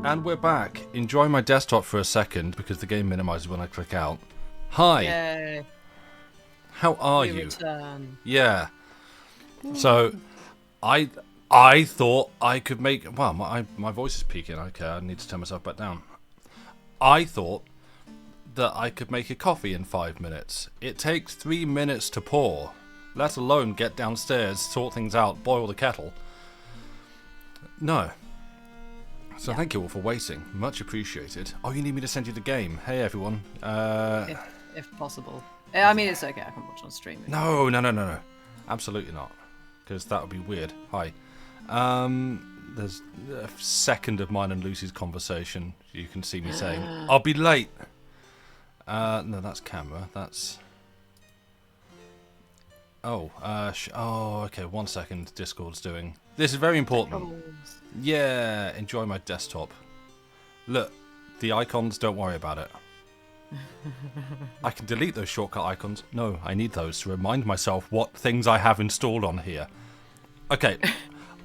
And we're back. Enjoy my desktop for a second because the game minimizes when I click out. Hi. Yay. How are We you? return. Yeah. So, I thought I could make... Well, my voice is peaking. Okay, I need to turn myself back down. I thought that I could make a coffee in 5 minutes. It takes 3 minutes to pour, let alone get downstairs, sort things out, boil the kettle. No. So thank you all for waiting. Much appreciated. Oh, you need me to send you the game. Hey, everyone. If possible. I mean, it's okay. I can watch on stream. No. Absolutely not. Because that would be weird. Hi. There's a second of mine and Lucy's conversation. You can see me saying, I'll be late. No, that's camera. That's... Oh, okay. 1 second. Discord's doing... This is very important. Yeah, enjoy my desktop. Look, the icons, don't worry about it. I can delete those shortcut icons. No, I need those to remind myself what things I have installed on here. Okay.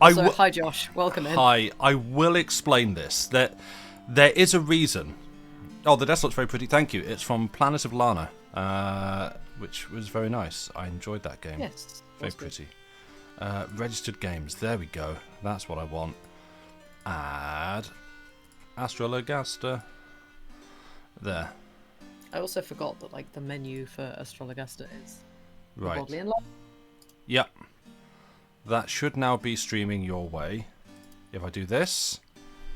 Hi Josh, welcome in. Hi, I will explain this. There is a reason. Oh, the desktop's very pretty, thank you. It's from Planet of Lana, which was very nice. I enjoyed that game. Yes. Very pretty. Registered games, there we go. That's what I want. Add Astrologaster. There. I also forgot that the menu for Astrologaster is Right. Bodley and Library. Yep. That should now be streaming your way. If I do this.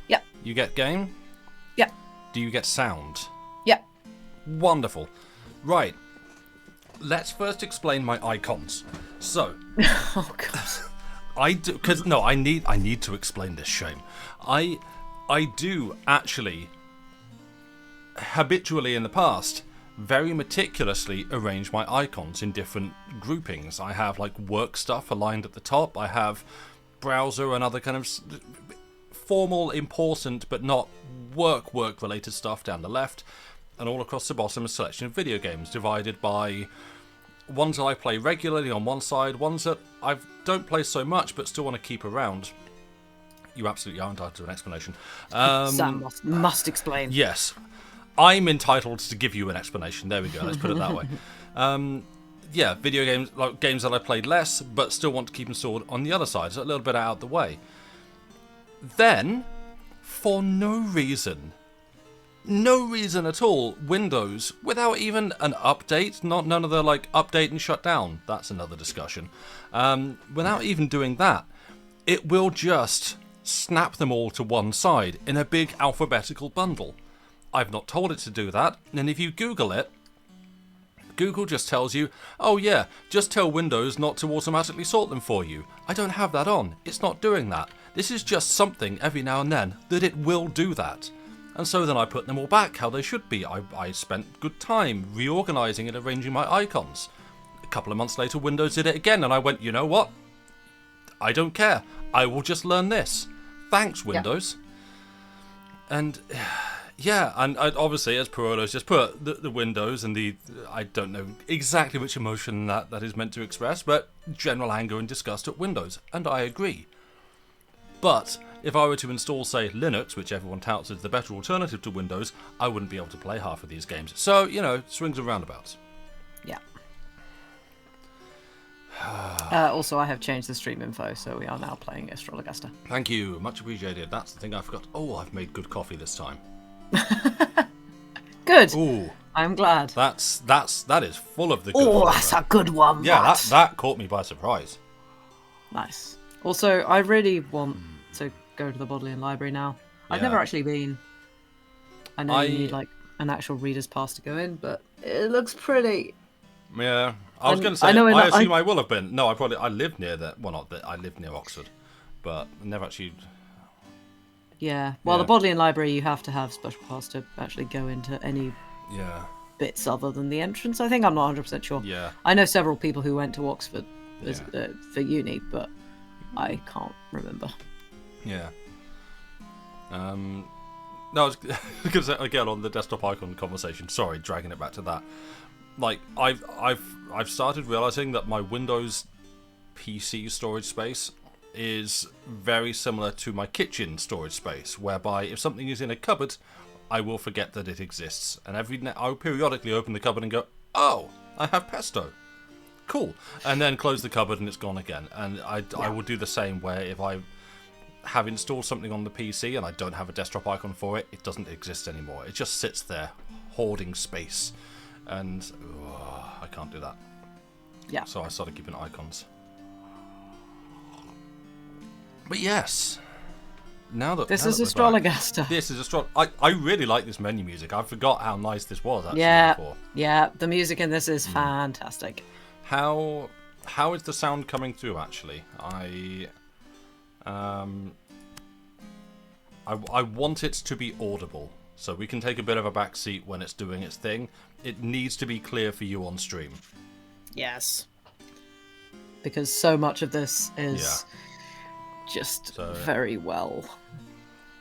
Yep. You get game? Yep. Do you get sound? Yep. Wonderful. Right. Let's first explain my icons. So. Oh god. I do, because no, I need to explain this, Shane. I do actually habitually in the past very meticulously arrange my icons in different groupings. I have work stuff aligned at the top. I have browser and other kind of formal, important but not work related stuff down the left, and all across the bottom a selection of video games divided by ones that I play regularly on one side, ones that I don't play so much but still want to keep around. You absolutely are entitled to an explanation. Sam must explain. Yes. I'm entitled to give you an explanation. There we go, let's put it that way. Yeah, video games, games that I played less but still want to keep installed on the other side, so a little bit out of the way. Then, for no reason at all, Windows, without even an update, none of the update and shut down, that's another discussion, without even doing that, it will just snap them all to one side in a big alphabetical bundle. I've not told it to do that, and if you Google it, Google just tells you, oh yeah, just tell Windows not to automatically sort them for you. I don't have that on, it's not doing that. This is just something every now and then that it will do that. And so then I put them all back how they should be. I spent good time reorganizing and arranging my icons. A couple of months later, Windows did it again, and I went, you know what? I don't care. I will just learn this. Thanks, Windows. Yeah. And yeah, and obviously, as per orders, just put the Windows and I don't know exactly which emotion that is meant to express, but general anger and disgust at Windows, and I agree. But if I were to install, say, Linux, which everyone touts as the better alternative to Windows, I wouldn't be able to play half of these games. So, swings and roundabouts. Yeah. Also, I have changed the stream info, so we are now playing Astrologaster. Thank you. Much appreciated. That's the thing I forgot. Oh, I've made good coffee this time. Good. Ooh. I'm glad. That is full of the good Oh, that's a good one, yeah, that caught me by surprise. Nice. Also, I really want to go to the Bodleian Library now. Yeah. I've never actually been. I know you need an actual reader's pass to go in, but it looks pretty. Yeah, I was going to say. I assume I will have been. No, I live near that. Well, not that I live near Oxford, but never actually. Yeah. Well, the Bodleian Library, you have to have special pass to actually go into any. Yeah. Bits other than the entrance. I think I'm not 100% sure. Yeah. I know several people who went to Oxford for uni, but I can't remember. Yeah. No, I was going to say again on the desktop icon conversation. Sorry, dragging it back to that. I've started realizing that my Windows PC storage space is very similar to my kitchen storage space, whereby if something is in a cupboard, I will forget that it exists, and I will periodically open the cupboard and go, "Oh, I have pesto. Cool," and then close the cupboard and it's gone again. And I will do the same where if I have installed something on the PC and I don't have a desktop icon for it, it doesn't exist anymore. It just sits there, hoarding space, and I can't do that. Yeah. So I started keeping icons. But yes, this is Astrologaster. This is I really like this menu music. I forgot how nice this was actually before. Yeah, the music in this is fantastic. How is the sound coming through actually? I want it to be audible, so we can take a bit of a back seat when it's doing its thing. It needs to be clear for you on stream. Yes. Because so much of this is just very well.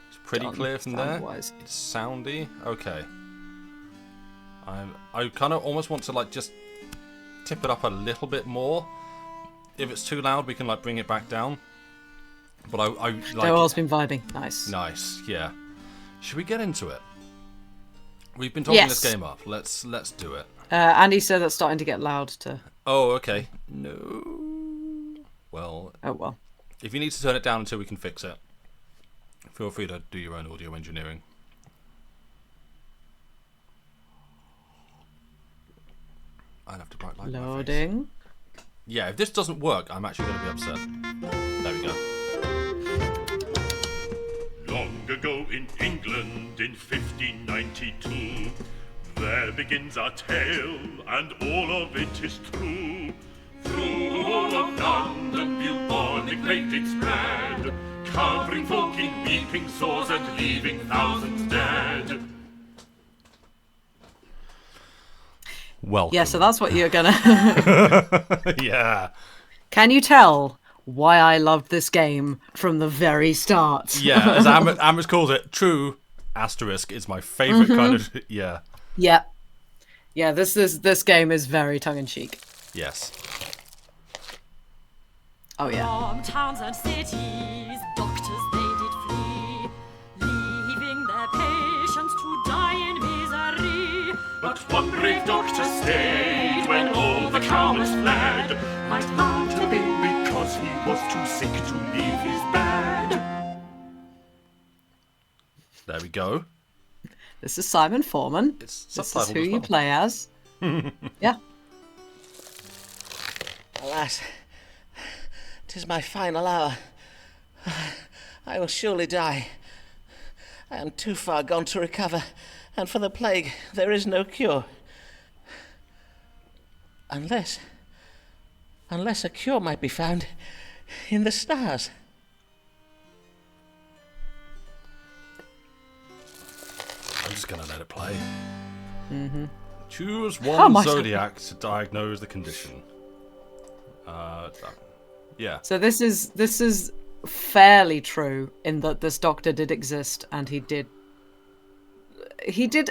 It's pretty clear from there. It's soundy. Okay. I kind of almost want to like just tip it up a little bit more. If it's too loud, we can like bring it back down. But I like. They've all been vibing. Nice. Nice. Yeah. Should we get into it? We've been talking this game up. Let's do it. Andy said that's starting to get loud too. Oh, okay. No. Well. Oh well. If you need to turn it down until we can fix it, feel free to do your own audio engineering. I'll have to bright light Loading. My face. Yeah, if this doesn't work, I'm actually going to be upset. There we go. Long ago in England in 1592, there begins our tale, and all of it is true. Through all of London, bubonic plague did spread, covering folk in weeping sores and leaving thousands dead. Welcome. Yeah, so that's what you're gonna. Yeah. Can you tell why I loved this game from the very start? Yeah, as Amos calls it, true asterisk is my favourite kind of. Yeah. Yeah. Yeah. This game is very tongue in cheek. Yes. Oh yeah. From towns and cities, doctors they did flee, leaving their patients to die in misery. But one brave doctor stayed when all the cowards fled, might not have been because he was too sick to leave his bed. There we go. This is Simon Foreman. It's this subtitled is who as you well. play as. Yeah. Alas, 'tis my final hour. I will surely die. I am too far gone to recover, and for the plague there is no cure. Unless a cure might be found in the stars. I'm just going to let it play. Mm-hmm. Choose one my zodiac to diagnose the condition. Yeah. So this is fairly true in that this doctor did exist, and he did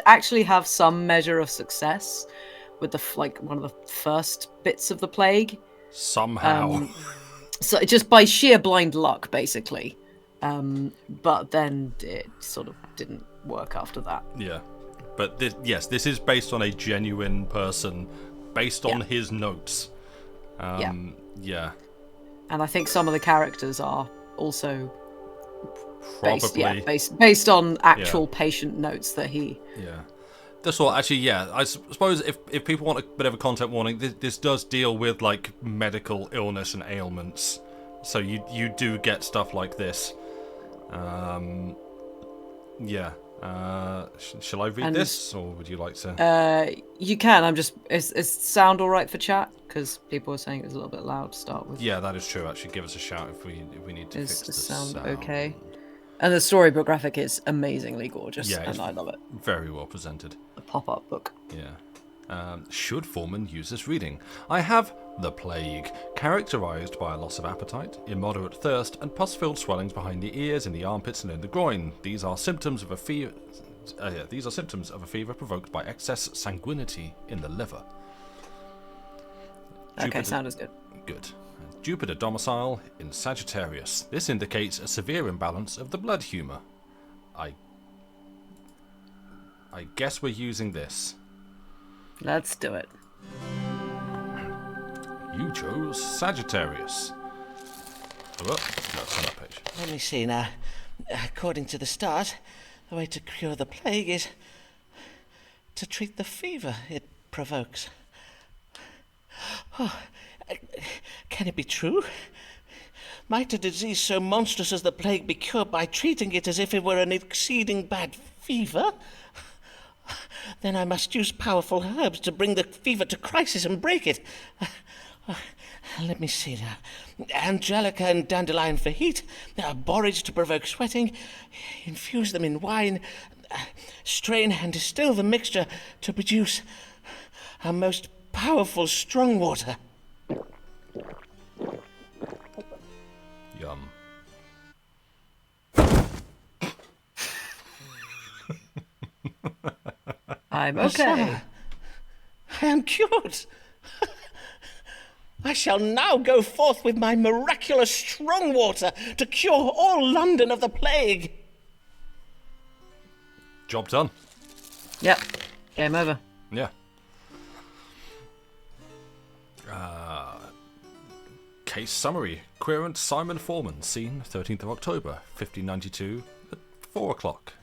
actually have some measure of success with one of the first bits of the plague. Somehow. So just by sheer blind luck, basically. But then it sort of didn't work after that. Yeah. But this is based on a genuine person, based on his notes. Yeah. And I think some of the characters are also Probably. based on actual patient notes that he. Yeah. That's all. Actually, yeah. I suppose if people want a bit of a content warning, this does deal with like medical illness and ailments, so you do get stuff like this. Yeah. Shall I read this, or would you like to? You can. I'm just. Is sound all right for chat? Because people were saying it was a little bit loud to start with. Yeah, that is true. Actually, give us a shout if we need to fix the the sound. sound. Okay? And the storybook graphic is amazingly gorgeous, Yeah, and I love it. Very well presented. The pop-up book. Yeah. Should Foreman use this reading? I have the plague, characterized by a loss of appetite, immoderate thirst, and pus-filled swellings behind the ears, in the armpits, and in the groin. These are symptoms of a fever. Provoked by excess sanguinity in the liver. Okay, sound is good. Good. Jupiter domicile in Sagittarius. This indicates a severe imbalance of the blood humour. I guess we're using this. Let's do it. You chose Sagittarius. Oh, no, it's on that page. Let me see now. According to the stars, the way to cure the plague is to treat the fever it provokes. Oh, can it be true? Might a disease so monstrous as the plague be cured by treating it as if it were an exceeding bad fever? Then I must use powerful herbs to bring the fever to crisis and break it. Let me see now. Angelica and dandelion for heat, borage to provoke sweating, infuse them in wine, strain and distill the mixture to produce a most powerful strong water. Yum. I'm okay. I am cured. I shall now go forth with my miraculous strong water to cure all London of the plague. Job done. Yep. Game over. Yeah. Case summary. Querent Simon Foreman, seen 13th of October, 1592, at 4 o'clock.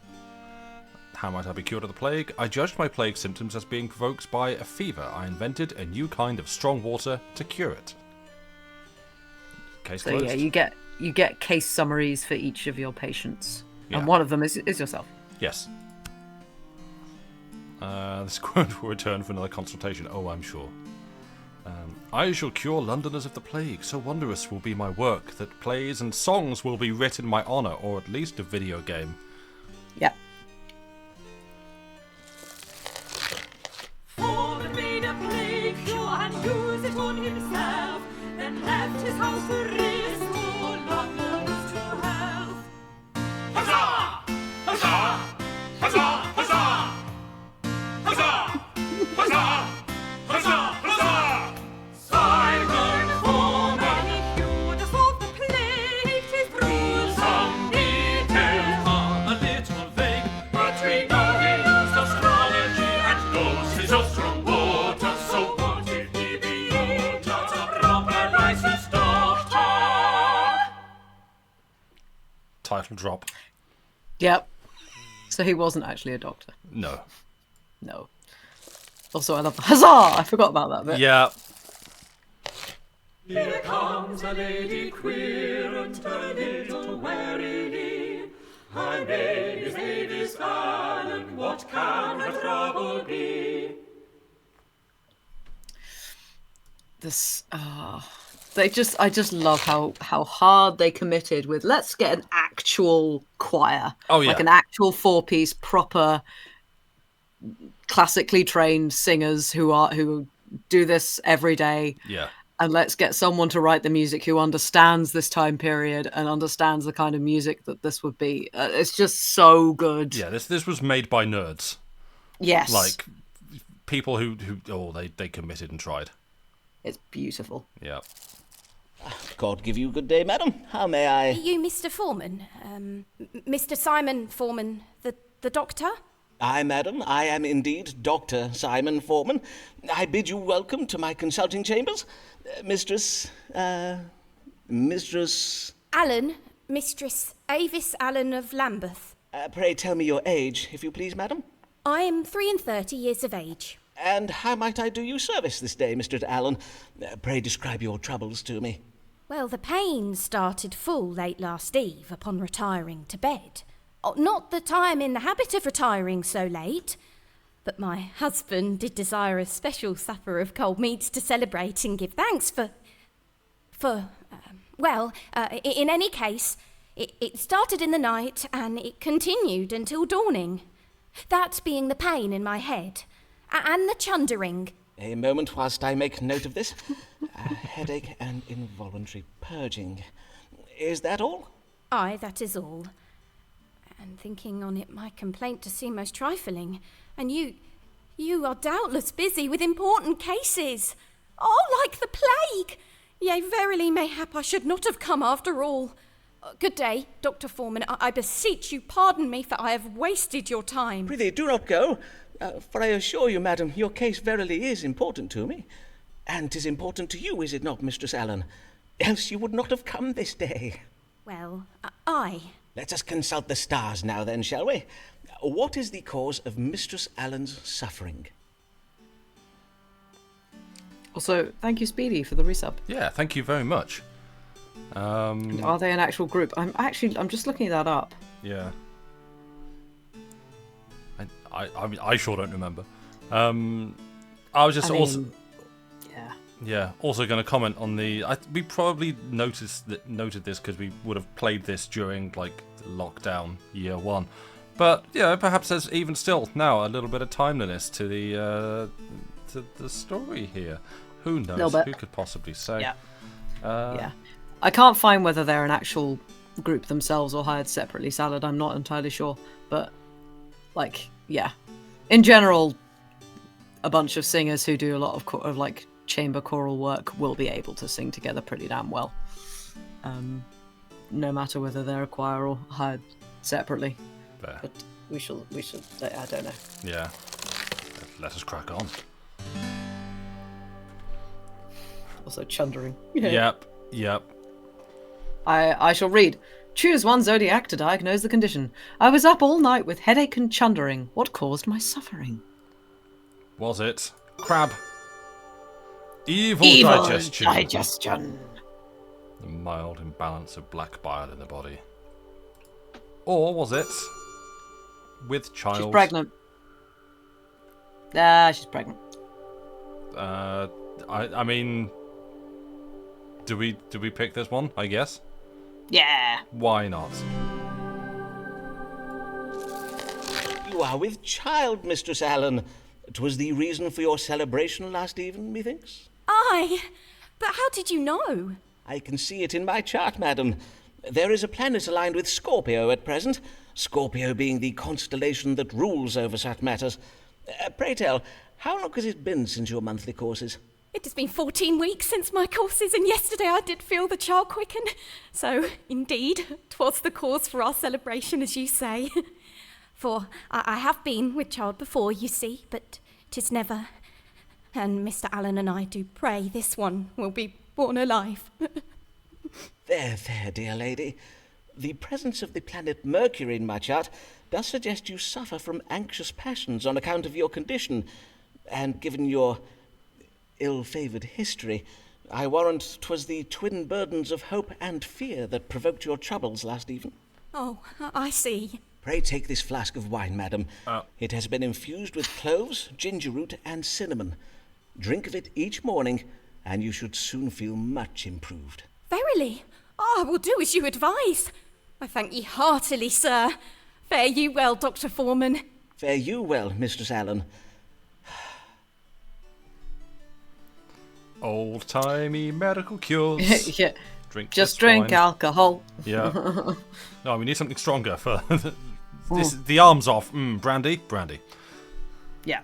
How might I be cured of the plague? I judged my plague symptoms as being provoked by a fever. I invented a new kind of strong water to cure it. Case So closed. yeah, you get case summaries for each of your patients, Yeah. and one of them is yourself. Yes. This quote will return for another consultation. Oh, I'm sure. I shall cure Londoners of the plague. So wondrous will be my work that plays and songs will be writ in my honour, or at least a video game. Yep. Foreman made a plague cure and used it on himself, then left his house to restore Londoners to health. Huzzah! Huzzah! Huzzah! Huzzah! Huzzah! Huzzah! Huzzah! Huzzah! Simon Foreman, he cured us of the plague. 'Tis true, some details are a little vague, but we know he used astrology and knows his own strong water. So what if he be not a proper licensed doctor? Title drop. Yep. So he wasn't actually a doctor. No. No. Also, I love the huzzah! I forgot about that bit. Yeah. Here comes a lady queer and a little warily. Her name is Avis Allen. What can her trouble be? This, I just love how hard they committed with, let's get an actual choir. Oh, yeah. Like an actual 4-piece, proper, classically trained singers who do this every day. Yeah. And let's get someone to write the music who understands this time period and understands the kind of music that this would be. It's just so good. Yeah, this was made by nerds. Yes. Like, people who they committed and tried. It's beautiful. Yeah. God give you good day, madam. How may I? You, Mr. Foreman? Mr. Simon Foreman, the doctor? Aye, madam, I am indeed Dr. Simon Foreman. I bid you welcome to my consulting chambers. Mistress... Allen, Mistress Avis Allen of Lambeth. pray tell me your age, if you please, madam. I am 33 years of age. And how might I do you service this day, Mr. Allen? Pray describe your troubles to me. Well, the pain started full late last eve upon retiring to bed. Not that I am in the habit of retiring so late, but my husband did desire a special supper of cold meats to celebrate and give thanks in any case, it started in the night and it continued until dawning. That being the pain in my head and the chundering. A moment whilst I make note of this. Headache and involuntary purging. Is that all? Aye, that is all. And thinking on it, my complaint to seem most trifling, and you are doubtless busy with important cases. Oh, like the plague! Yea, verily, mayhap I should not have come after all. Good day, Dr. Foreman. I beseech you pardon me, for I have wasted your time. Prithee, do not go, for I assure you, madam, your case verily is important to me. And 'tis important to you, is it not, Mistress Allen? Else you would not have come this day. Well, I. Let us consult the stars now then, shall we? What is the cause of Mistress Allen's suffering? Also, thank you, Speedy, for the resub. Yeah, thank you very much. Are they an actual group? I'm just looking that up. Yeah. I mean, I sure don't remember. I was just also. Yeah. Yeah, also going to comment on the. We probably noted this because we would have played this during like lockdown year 1, but yeah, perhaps there's even still now a little bit of timeliness to the story here. Who knows? Who could possibly say? Yeah. Yeah. I can't find whether they're an actual group themselves or hired separately. Salad, I'm not entirely sure, but like, yeah, in general, a bunch of singers who do a lot of like chamber choral work will be able to sing together pretty damn well, no matter whether they're a choir or hired separately. Fair. But we should. I don't know. Yeah. Let us crack on. Also, chundering. Yep. I shall read. Choose one zodiac to diagnose the condition. I was up all night with headache and chundering. What caused my suffering? Was it crab? Evil digestion. A mild imbalance of black bile in the body. Or was it with child? She's pregnant. She's pregnant. I mean, do we pick this one? I guess. Yeah. Why not? You are with child, Mistress Allen. 'Twas the reason for your celebration last even, methinks. I? But how did you know? I can see it in my chart, madam. There is a planet aligned with Scorpio at present, Scorpio being the constellation that rules over such matters. Pray tell, how long has it been since your monthly courses? It has been 14 weeks since my courses, and yesterday I did feel the child quicken. So, indeed, 'twas the cause for our celebration, as you say. For I have been with child before, you see, but 'tis never. And Mr. Allen and I do pray this one will be born alive. There, dear lady. The presence of the planet Mercury in my chart does suggest you suffer from anxious passions on account of your condition, and given your ill-favoured history, I warrant 'twas the twin burdens of hope and fear that provoked your troubles last even. Oh, I see. Pray take this flask of wine, madam. It has been infused with cloves, ginger root, and cinnamon. Drink of it each morning, and you should soon feel much improved. Verily, I will do as you advise. I thank ye heartily, sir. Fare you well, Dr. Foreman. Fare you well, Mistress Allen. Old-timey medical cures. Yeah. Just drink wine. Alcohol. Yeah. No, we need something stronger for this. The arms off. Brandy. Yeah.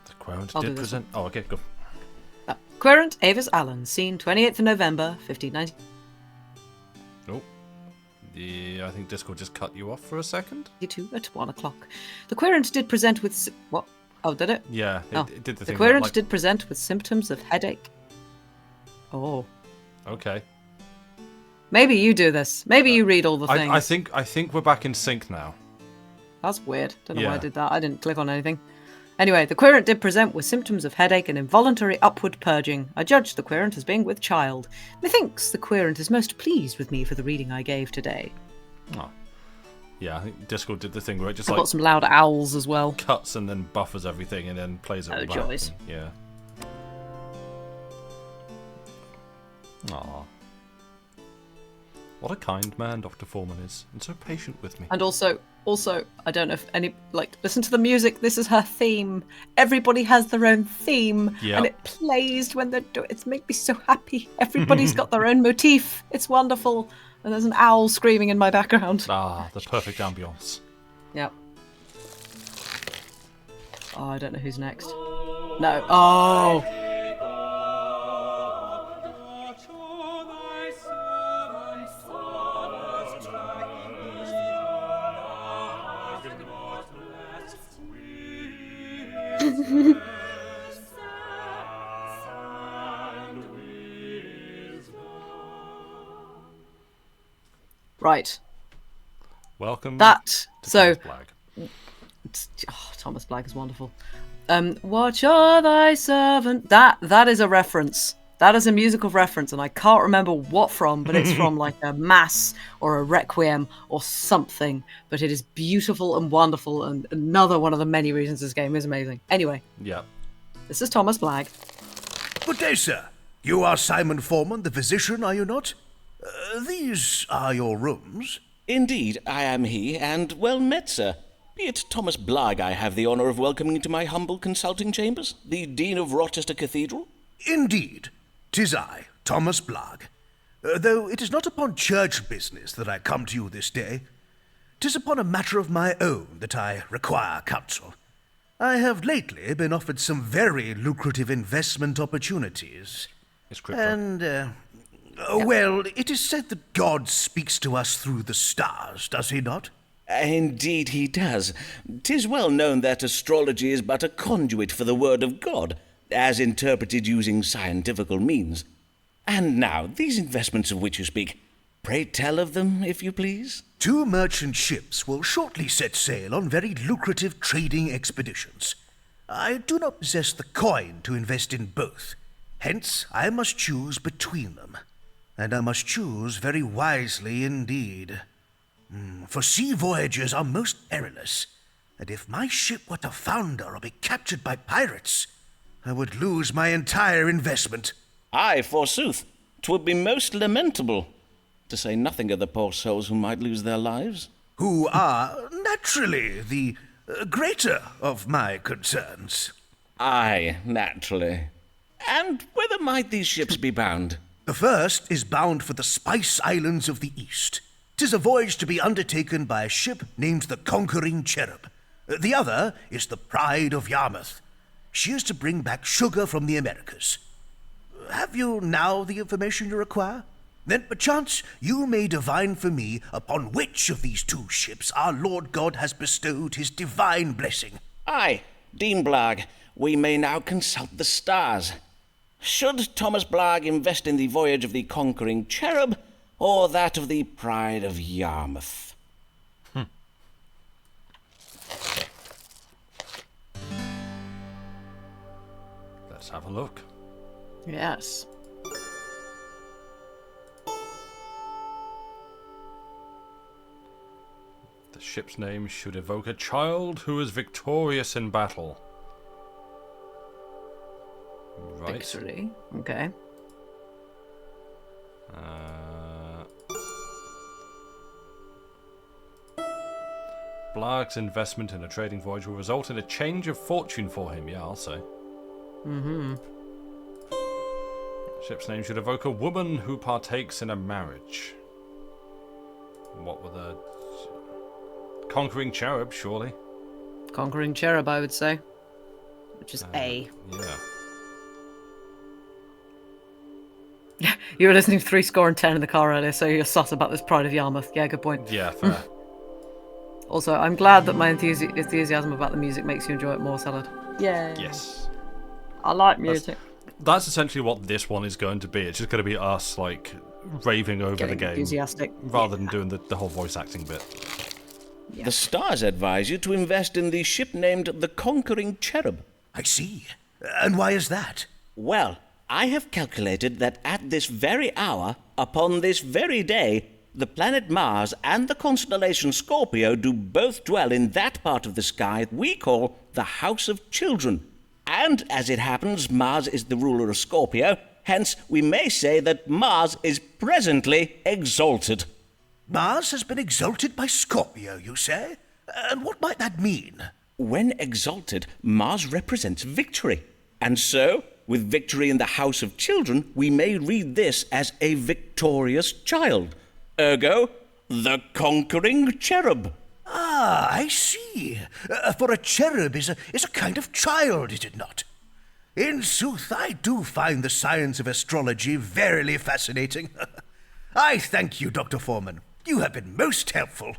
The querent I'll did do this present. Oh, okay, go. Querent Avis Allen, seen 28th of November, 1590. Oh. Yeah, I think Discord just cut you off for a second. At 1 o'clock. The querent did present with... What? Oh, did it? Yeah, it did the thing. The querent like... did present with symptoms of headache. Oh. Okay. Maybe you do this. Maybe you read all the things. I think we're back in sync now. That's weird. Don't know why I Yeah. did that. I didn't click on anything. Anyway, the querent did present with symptoms of headache and involuntary upward purging. I judged the querent as being with child. Methinks the querent is most pleased with me for the reading I gave today. Oh. Yeah, I think Discord did the thing where it just I've like got some loud owls as well. cuts and then buffers everything and then plays it all Oh, back. joys. Yeah. Aw. What a kind man Dr. Foreman is, and so patient with me. And also, I don't know if any, listen to the music. This is her theme. Everybody has their own theme. Yep. And it plays when they're doing it. It's made me so happy. Everybody's got their own motif. It's wonderful. And there's an owl screaming in my background. Ah, the perfect ambience. Yep. Oh, I don't know who's next. No. Oh. Right. Welcome That. to So. Thomas Blagg. Oh, Thomas Blagg is wonderful. Watch o'er thy servant. That is a reference. That is a musical reference, and I can't remember what from, but it's from like a mass or a requiem or something. But it is beautiful and wonderful, and another one of the many reasons this game is amazing. Anyway, Yeah. this is Thomas Blagg. Good day, sir. You are Simon Foreman, the physician, are you not? These are your rooms. Indeed, I am he, and well met, sir. Be it Thomas Blagg I have the honour of welcoming into my humble consulting chambers, the Dean of Rochester Cathedral. Indeed, 'tis I, Thomas Blagg. Though it is not upon church business that I come to you this day. 'Tis upon a matter of my own that I require counsel. I have lately been offered some very lucrative investment opportunities. It's crypto. And, well, it is said that God speaks to us through the stars, does he not? Indeed he does. 'Tis well known that astrology is but a conduit for the word of God, as interpreted using scientifical means. And now, these investments of which you speak, pray tell of them, if you please. 2 merchant ships will shortly set sail on very lucrative trading expeditions. I do not possess the coin to invest in both. Hence, I must choose between them. And I must choose very wisely indeed. For sea voyages are most perilous, and if my ship were to founder or be captured by pirates, I would lose my entire investment. Aye, forsooth, 'twould be most lamentable, to say nothing of the poor souls who might lose their lives. Who are, naturally, the greater of my concerns. Aye, naturally. And whither might these ships be bound? The first is bound for the Spice Islands of the East. 'Tis a voyage to be undertaken by a ship named the Conquering Cherub. The other is the Pride of Yarmouth. She is to bring back sugar from the Americas. Have you now the information you require? Then perchance you may divine for me upon which of these 2 ships our Lord God has bestowed his divine blessing. Aye, Dean Blagg, we may now consult the stars. Should Thomas Blagg invest in the voyage of the Conquering Cherub, or that of the Pride of Yarmouth? Let's have a look. Yes. The ship's name should evoke a child who is victorious in battle. Right. Victory. Okay. Blagg's investment in a trading voyage will result in a change of fortune for him. Yeah, I'll say. Ship's name should evoke a woman who partakes in a marriage. What were the... Conquering Cherub, surely. Conquering Cherub, I would say. Which is A. Yeah. You were listening to 3 Score and 10 in the car earlier, so you're sus about this Pride of Yarmouth. Yeah, good point. Yeah, fair. Also, I'm glad that my enthusiasm about the music makes you enjoy it more, Salad. Yeah. Yes. I like music. That's essentially what this one is going to be. It's just going to be us, like, raving over Getting the game. enthusiastic. Rather than doing the whole voice acting bit. Yeah. The stars advise you to invest in the ship named the Conquering Cherub. I see. And why is that? Well, I have calculated that at this very hour, upon this very day, the planet Mars and the constellation Scorpio do both dwell in that part of the sky we call the House of Children. And, as it happens, Mars is the ruler of Scorpio, hence we may say that Mars is presently exalted. Mars has been exalted by Scorpio, you say? And what might that mean? When exalted, Mars represents victory. And so, with victory in the House of Children, we may read this as a victorious child. Ergo, the Conquering Cherub. Ah, I see. For a cherub is a kind of child, is it not? In sooth, I do find the science of astrology verily fascinating. I thank you, Dr. Foreman. You have been most helpful.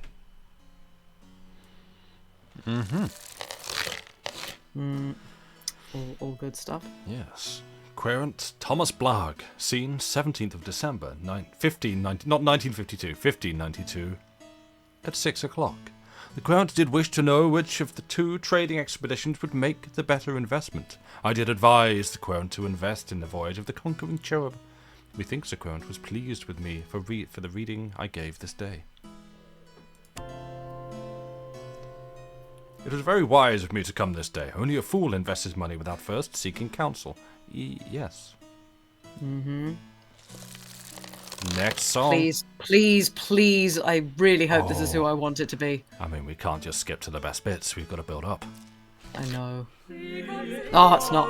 All good stuff. Yes. Querent Thomas Blagg, seen 17th of December, 1592, at 6 o'clock. The Querent did wish to know which of the two trading expeditions would make the better investment. I did advise the Querent to invest in the voyage of the conquering cherub. Methinks the Querent was pleased with me for the reading I gave this day. It was very wise of me to come this day. Only a fool invests his money without first seeking counsel. Yes. Next song. Please. I really hope this is who I want it to be. I mean, we can't just skip to the best bits. We've got to build up. I know. Oh, it's not.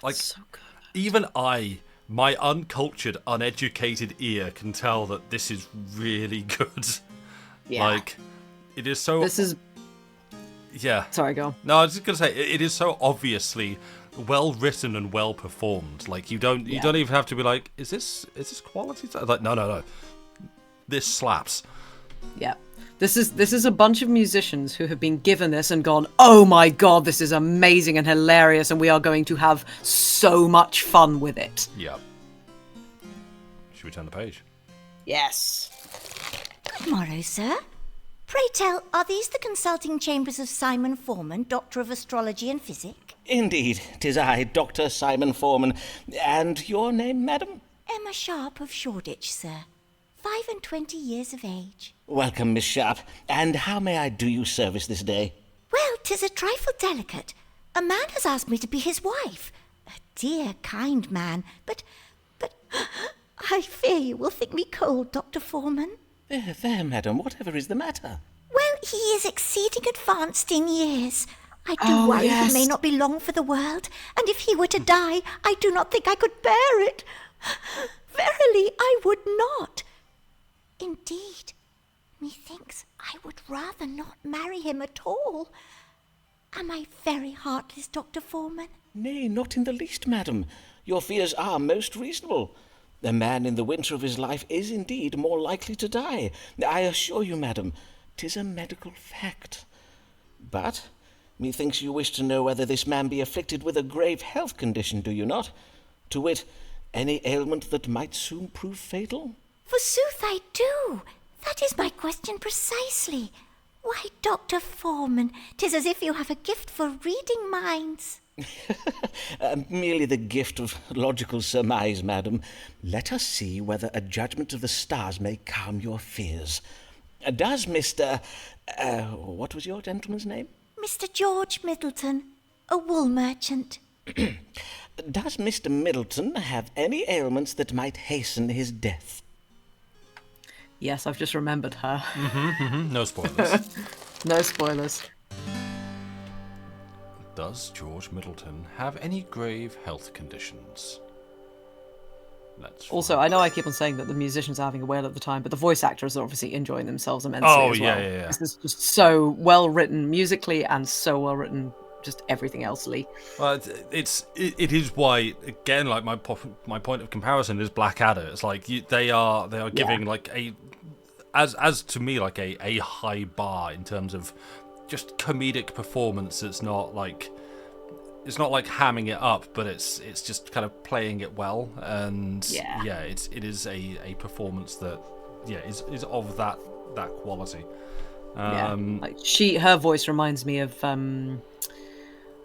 Like, So good. even my uncultured, uneducated ear can tell that this is really good. Yeah. Like, it is so... This is... Yeah. Sorry, go on. No, I was just going to say, it is so obviously well written and well performed. Like, you don't even have to be like, is this quality? Like, no. This slaps. Yeah. This is a bunch of musicians who have been given this and gone, oh my god, this is amazing and hilarious and we are going to have so much fun with it. Yeah. Should we turn the page? Yes. Good morrow, sir. Pray tell, are these the consulting chambers of Simon Foreman, Doctor of Astrology and Physic? Indeed, 'tis I, Dr. Simon Foreman. And your name, madam? Emma Sharp of Shoreditch, sir. 25 years of age. Welcome, Miss Sharp. And how may I do you service this day? Well, 'tis a trifle delicate. A man has asked me to be his wife. A dear, kind man, but I fear you will think me cold, Dr. Foreman. There, madam, whatever is the matter? Well, he is exceeding advanced in years. I do worry he may not be long for the world, and if he were to die, I do not think I could bear it. Verily, I would not. Indeed, methinks I would rather not marry him at all. Am I very heartless, Dr. Foreman? Nay, not in the least, madam. Your fears are most reasonable. A man in the winter of his life is indeed more likely to die. I assure you, madam, 'tis a medical fact. But methinks you wish to know whether this man be afflicted with a grave health condition, do you not? To wit, any ailment that might soon prove fatal? Forsooth I do. That is my question precisely. Why, Dr. Foreman, 'tis as if you have a gift for reading minds. Merely the gift of logical surmise, madam. Let us see whether a judgment of the stars may calm your fears. Does Mr. What was your gentleman's name? Mr. George Middleton, a wool merchant. Does Mr. Middleton have any ailments that might hasten his death? Yes, I've just remembered her. No spoilers. No spoilers. Does George Middleton have any grave health conditions? Also, I know I keep on saying that the musicians are having a whale at the time, but the voice actors are obviously enjoying themselves immensely as well. Yeah. This is just so well written musically and so well written just everything else. Well, it is why, again, like my point of comparison is Blackadder. It's like they are giving like a as to me like a high bar in terms of just comedic performance. It's not like hamming it up, but it's just kind of playing it well, and it is a performance that is of that quality. Her voice reminds me of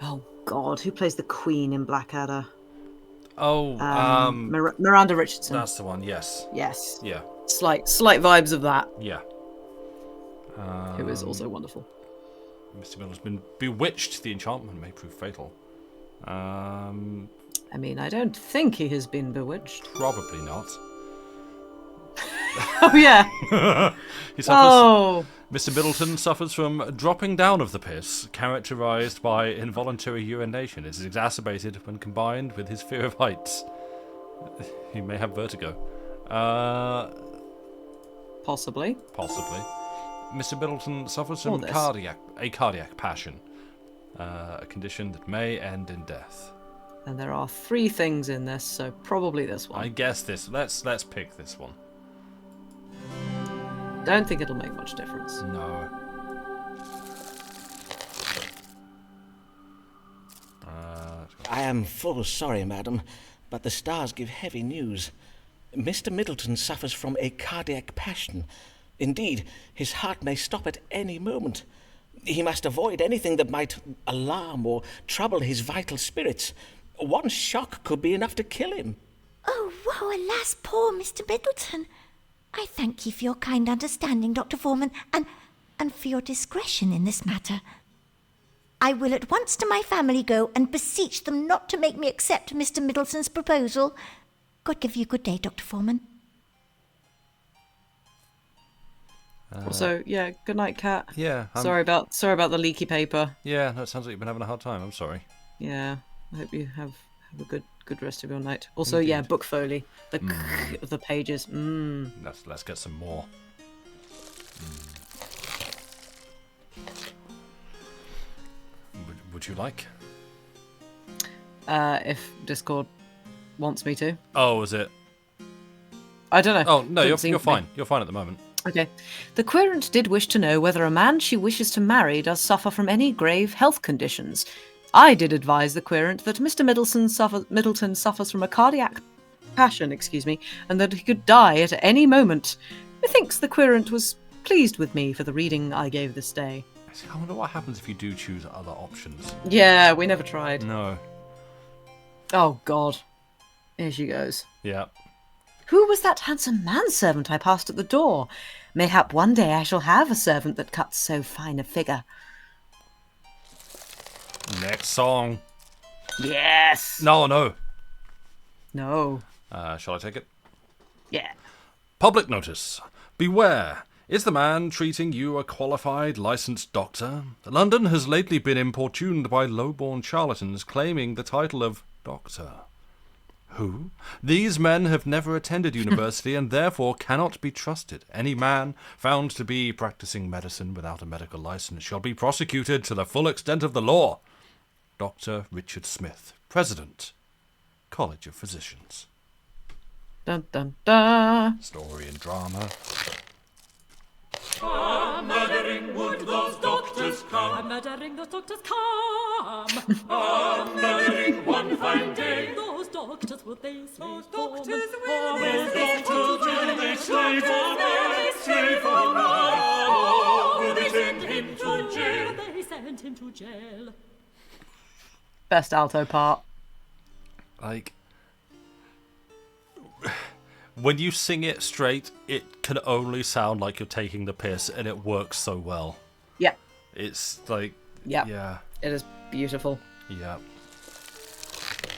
oh god, who plays the Queen in Blackadder? Miranda Richardson. That's the one. Yes. Yeah. Slight vibes of that. Yeah. Who is also wonderful. Mr. Miller's been bewitched. The enchantment may prove fatal. I mean, I don't think he has been bewitched. Probably not. Oh, yeah. He suffers. Oh. Mr. Middleton suffers from dropping down of the piss, characterized by involuntary urination. It is exacerbated when combined with his fear of heights. He may have vertigo. Possibly. Possibly. Mr. Middleton suffers Or from this. cardiac passion, a condition that may end in death. And there are 3 things in this, so probably this one. I guess this. Let's pick this one. Don't think it'll make much difference. No. I am full sorry, madam, but the stars give heavy news. Mr. Middleton suffers from a cardiac passion. Indeed, his heart may stop at any moment. He must avoid anything that might alarm or trouble his vital spirits. One shock could be enough to kill him. Oh, woe, alas, poor Mr. Middleton. I thank you for your kind understanding, Dr. Foreman, and for your discretion in this matter. I will at once to my family go and beseech them not to make me accept Mr. Middleton's proposal. God give you good day, Dr. Foreman. Also, yeah, good night, Kat. Yeah. Sorry about the leaky paper. Yeah, that sounds like you've been having a hard time. I'm sorry. Yeah, I hope you have a good rest of your night. Also, yeah, book foley, the of the pages. Let's get some more. Would you like? If Discord wants me to. Oh, is it? I don't know. Oh no, Doesn't seem you're to be. fine. You're fine at the moment. Okay. The querent did wish to know whether a man she wishes to marry does suffer from any grave health conditions. I did advise the querent that Mr. Middleton suffers from a cardiac passion, and that he could die at any moment. Methinks the querent was pleased with me for the reading I gave this day. I wonder what happens if you do choose other options. Yeah, we never tried. No. Oh, God. Here she goes. Yeah. Who was that handsome manservant I passed at the door? Mayhap one day I shall have a servant that cuts so fine a figure. Next song. Yes! No. No. Shall I take it? Yeah. Public notice. Beware. Is the man treating you a qualified licensed doctor? London has lately been importuned by low-born charlatans claiming the title of doctor. Who? These men have never attended university and therefore cannot be trusted. Any man found to be practicing medicine without a medical license shall be prosecuted to the full extent of the law. Dr. Richard Smith, President, College of Physicians. Dun dun dun. Story and drama. Murdering would those doctors come. Murdering those doctors come. Murdering one fine day. Those doctors would they slave. Those doctors will they slave for me. Slave for me. Will they send him to jail? They send him to jail. Best alto part. Like, when you sing it straight, it can only sound like you're taking the piss, and it works so well. Yeah. It's like, Yeah. yeah, It is beautiful. yeah.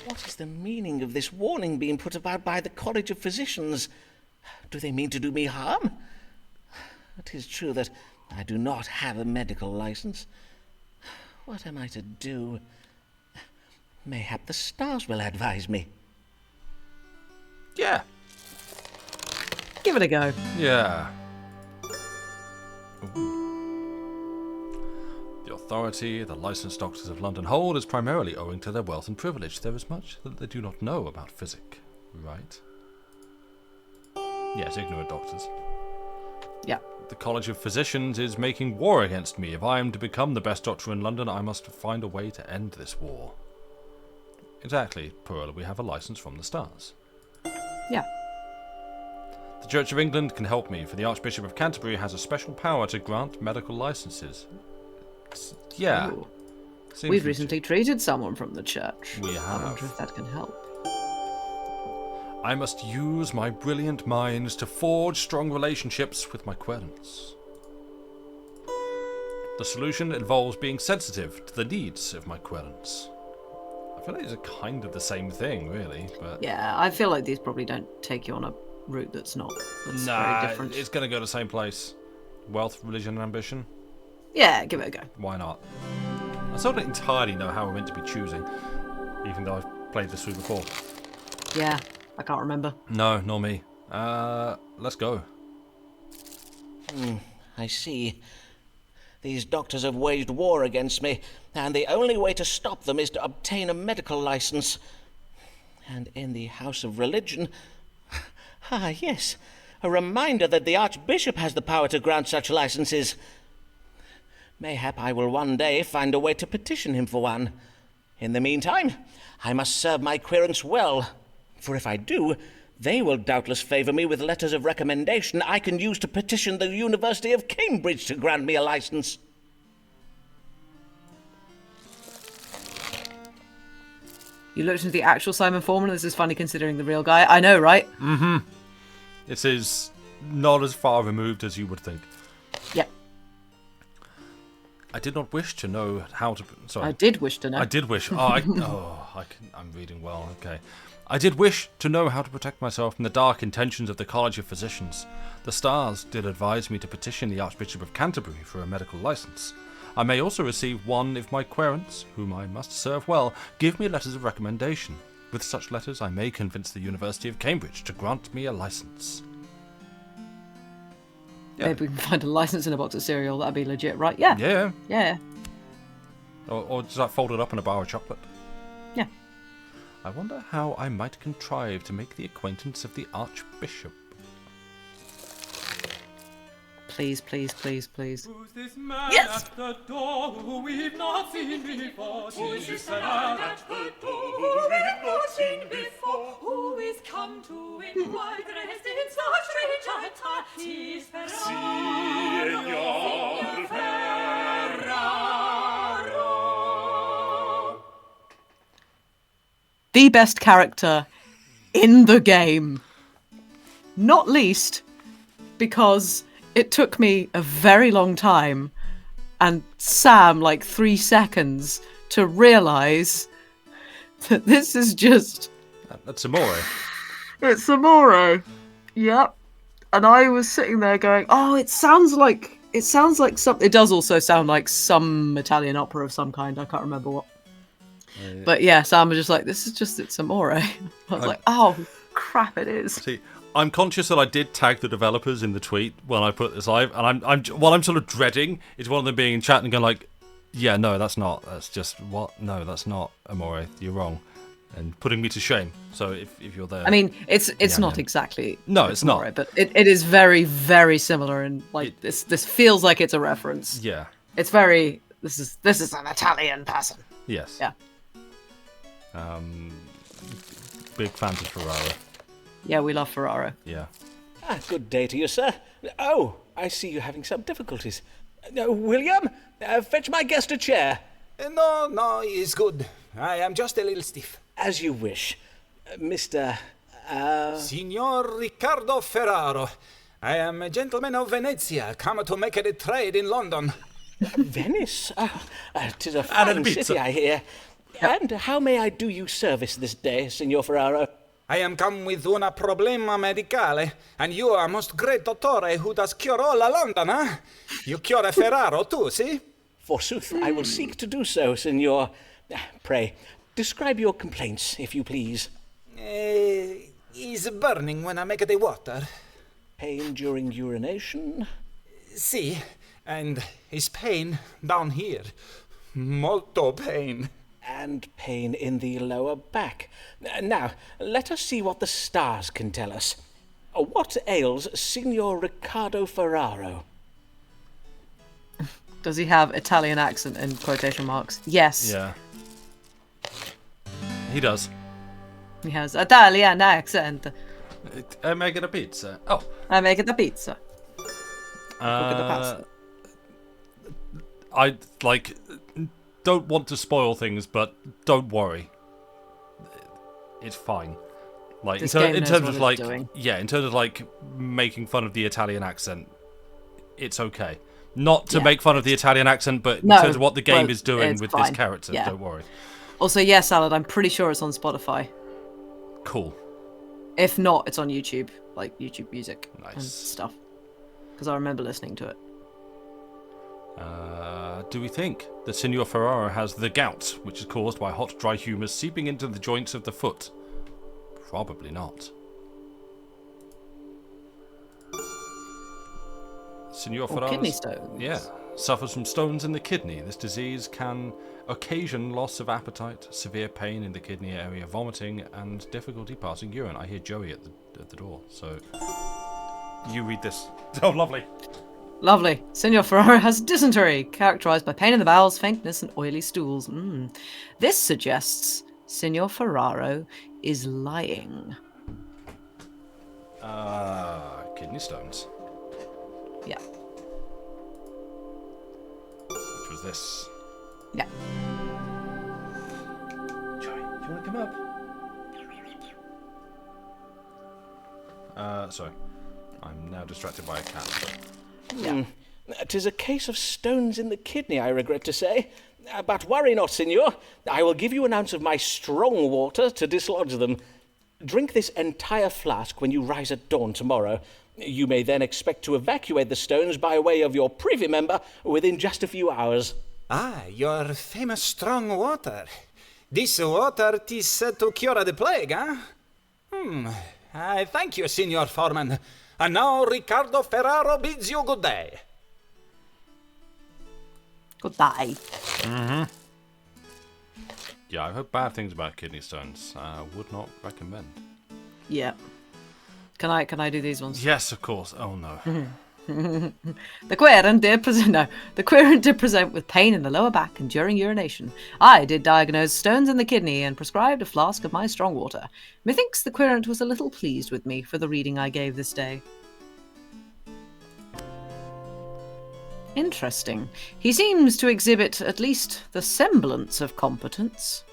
What is the meaning of this warning being put about by the College of Physicians? Do they mean to do me harm? It is true that I do not have a medical license. What am I to do? Mayhap the stars will advise me. Yeah. Give it a go. Yeah. Ooh. The authority the licensed doctors of London hold is primarily owing to their wealth and privilege. There is much that they do not know about physic, right? Yes, ignorant doctors. Yeah. The College of Physicians is making war against me. If I am to become the best doctor in London, I must find a way to end this war. Exactly, Pearl, we have a license from the stars. Yeah. The Church of England can help me, for the Archbishop of Canterbury has a special power to grant medical licenses. Yeah. Ooh. Seems We've legit. recently treated someone from the church. We I wonder have. if that can help. I must use my brilliant minds to forge strong relationships with my querents. The solution involves being sensitive to the needs of my querents. feel like these are kind of the same thing, really. But Yeah, I feel like these probably don't take you on a route that's very different. it's going to go to the same place. Wealth, religion, and ambition. Yeah, give it a go. Why not? I still don't entirely know how we're meant to be choosing, even though I've played this through before. Yeah, I can't remember. No, nor me. Let's go. I see. These doctors have waged war against me, and the only way to stop them is to obtain a medical license. And in the House of Religion... Ah, yes. A reminder that the Archbishop has the power to grant such licenses. Mayhap I will one day find a way to petition him for one. In the meantime, I must serve my querents well, for if I do, they will doubtless favour me with letters of recommendation I can use to petition the University of Cambridge to grant me a licence. You looked into the actual Simon Foreman. This is funny considering the real guy. I know, right? Mm-hmm. This is not as far removed as you would think. Yeah. I did not wish to know how to... Sorry. I did wish to know. I did wish... I'm reading well, okay. I did wish to know how to protect myself from the dark intentions of the College of Physicians. The stars did advise me to petition the Archbishop of Canterbury for a medical licence. I may also receive one if my querents, whom I must serve well, give me letters of recommendation. With such letters I may convince the University of Cambridge to grant me a licence. Yeah. Maybe we can find a licence in a box of cereal. That'd be legit, right? Yeah. Yeah. Yeah. Or does that fold it up in a bar of chocolate? Yeah. I wonder how I might contrive to make the acquaintance of the Archbishop. Please, please, please, please. Who's this man Yes! at the door who we've not seen before? Who's this man at the door who we've not seen before? Who is come to inquire dressed in such strange attire? Tis Ferraro, Signor Ferraro. The best character in the game. Not least because it took me a very long time and Sam like 3 seconds to realise that this is just... That's Amore. It's Amore. Yep. And I was sitting there going, oh, it sounds like some... It does also sound like some Italian opera of some kind. I can't remember what. But yeah, Sam was just like, it's Amore. I was like, oh, crap, it is. See, I'm conscious that I did tag the developers in the tweet when I put this live, and what I'm sort of dreading is one of them being in chat and going like, yeah, no, that's not. That's just what? No, that's not Amore. You're wrong, and putting me to shame. So if you're there, I mean, it's not exactly. No, it's Amore, not. but it is very, very similar, and like this feels like it's a reference. Yeah. It's very. This is an Italian person. Yes. Yeah. Big fans of Ferrara. Yeah, we love Ferraro. Yeah. Good day to you, sir. Oh, I see you're having some difficulties. William, fetch my guest a chair. No, it's good. I am just a little stiff. As you wish. Mr. Signor Riccardo Ferraro. I am a gentleman of Venezia, come to make a trade in London. Venice? 'Tis a fine city, I hear. And how may I do you service this day, Signor Ferraro? I am come with una problema medicale, and you are most great dottore who does cure all London, huh? You cure Ferraro too, see? Forsooth, I will seek to do so, Signor. Pray, describe your complaints, if you please. Is burning when I make the water. Pain during urination? See, and is pain down here. Molto pain. And pain in the lower back. Now, let us see what the stars can tell us. What ails Signor Riccardo Ferraro? Does he have Italian accent in quotation marks? Yes. Yeah. He does. He has Italian accent. I'm making a pizza. Oh. I'm making the pizza. Look at the pasta. I don't want to spoil things, but don't worry. It's fine. Like This in game knows terms what of it's like doing. in terms of like making fun of the Italian accent, it's okay. Not to Yeah. make fun of the Italian accent, but in No, terms of what the game well, is doing it's with fine. this character, Yeah. don't worry. Also, yeah, Salad, I'm pretty sure it's on Spotify. Cool. If not, it's on YouTube, like YouTube Music and Nice. stuff. Because I remember listening to it. Do we think that Signor Ferraro has the gout, which is caused by hot, dry humours seeping into the joints of the foot? Probably not. Signor Ferraro. Kidney stones. Yeah. Suffers from stones in the kidney. This disease can occasion loss of appetite, severe pain in the kidney area, vomiting, and difficulty passing urine. I hear Joey at the door, so you read this. Oh, lovely. Lovely. Signor Ferraro has dysentery, characterized by pain in the bowels, faintness, and oily stools. This suggests Signor Ferraro is lying. Kidney stones. Yeah. Which was this. Yeah. Joey, do you want to come up? Sorry. I'm now distracted by a cat. Yeah. 'Tis a case of stones in the kidney, I regret to say. But worry not, Signor. I will give you an ounce of my strong water to dislodge them. Drink this entire flask when you rise at dawn tomorrow. You may then expect to evacuate the stones by way of your privy member within just a few hours. Ah, your famous strong water. This water is said to cure the plague, huh? I thank you, Signor Foreman. And now Riccardo Ferraro bids you good day. Good day. Yeah, I've heard bad things about kidney stones. Would not recommend. Yeah. Can I do these ones? Yes, of course. Oh no. The querent did present with pain in the lower back and during urination. I did diagnose stones in the kidney and prescribed a flask of my strong water. Methinks the querent was a little pleased with me for the reading I gave this day. Interesting. He seems to exhibit at least the semblance of competence.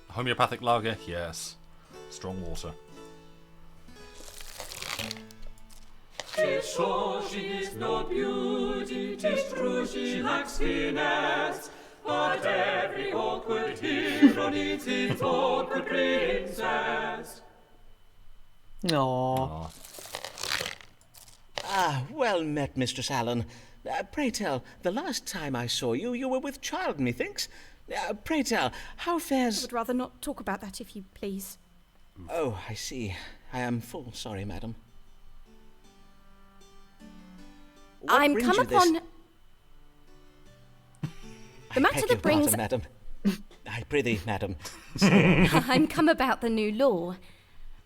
Homeopathic lager? Yes. Strong water. Tis sure she is no beauty, tis true she lacks finesse, but every awkward hero needs its awkward princess. Aww. Ah, well met, Mistress Allen. Pray tell, the last time I saw you, you were with child, methinks. Pray tell, how I fares... would rather not talk about that, if you please. Oh, I see. I am full sorry, madam. What I'm brings come you this- upon the matter beg that your brings. pardon, madam. I prithee, madam. I'm come about the new law.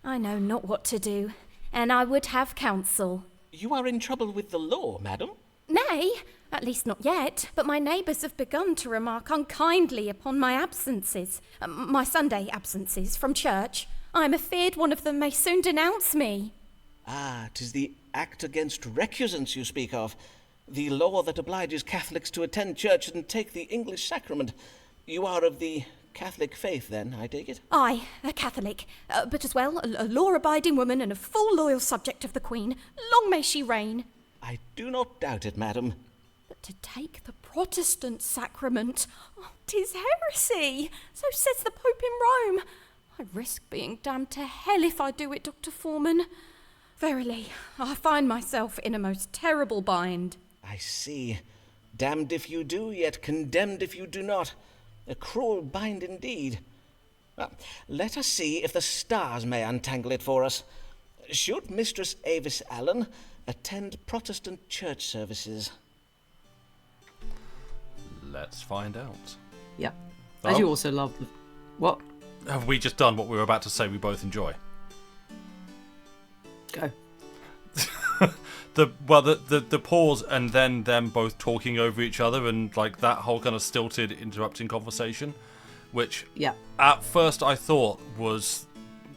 I know not what to do, and I would have counsel. You are in trouble with the law, madam? Nay, at least not yet, but my neighbours have begun to remark unkindly upon my absences, my Sunday absences from church. I am afeard one of them may soon denounce me. Ah, 'tis the Act Against Recusants you speak of. The law that obliges Catholics to attend church and take the English sacrament. You are of the Catholic faith, then, I take it? I, a Catholic, but as well a law-abiding woman and a full loyal subject of the Queen. Long may she reign. I do not doubt it, madam. But to take the Protestant sacrament, 'tis heresy. So says the Pope in Rome. I risk being damned to hell if I do it, Dr. Foreman. Verily, I find myself in a most terrible bind. I see. Damned if you do, yet condemned if you do not. A cruel bind indeed. Well, let us see if the stars may untangle it for us. Should Mistress Avis Allen attend Protestant church services? Let's find out. Yeah. I Oh. do also love the... What? Have we just done what we were about to say we both enjoy? Go. The pause and then them both talking over each other and like that whole kind of stilted interrupting conversation, which Yeah. at first I thought was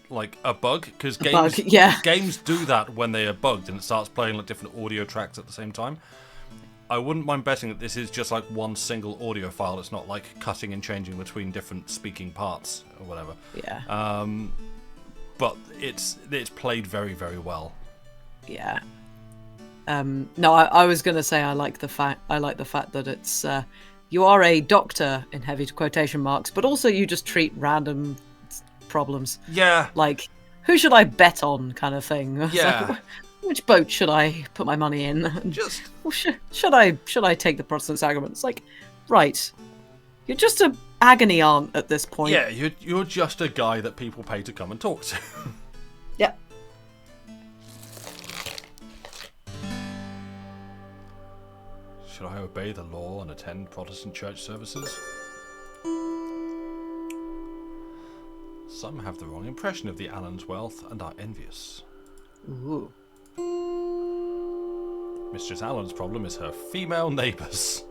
like a bug because bug, games yeah. games do that when they are bugged and it starts playing like different audio tracks at the same time. I wouldn't mind betting that this is just like one single audio file. It's not like cutting and changing between different speaking parts or whatever. Yeah. But it's played very, very well. Yeah. No, I was gonna say I like the fact that it's you are a doctor, in heavy quotation marks, but also you just treat random problems. Yeah. Like, who should I bet on kind of thing. It's Yeah. like, which boat should I put my money in? And, Just well, should I take the Protestant sacrament? It's like, right, you're just a agony aunt at this point. yeah, you're just a guy that people pay to come and talk to. Yep. Should I obey the law and attend Protestant church services? Some have the wrong impression of the Allen's wealth and are envious. Ooh. Mistress Allen's problem is her female neighbours.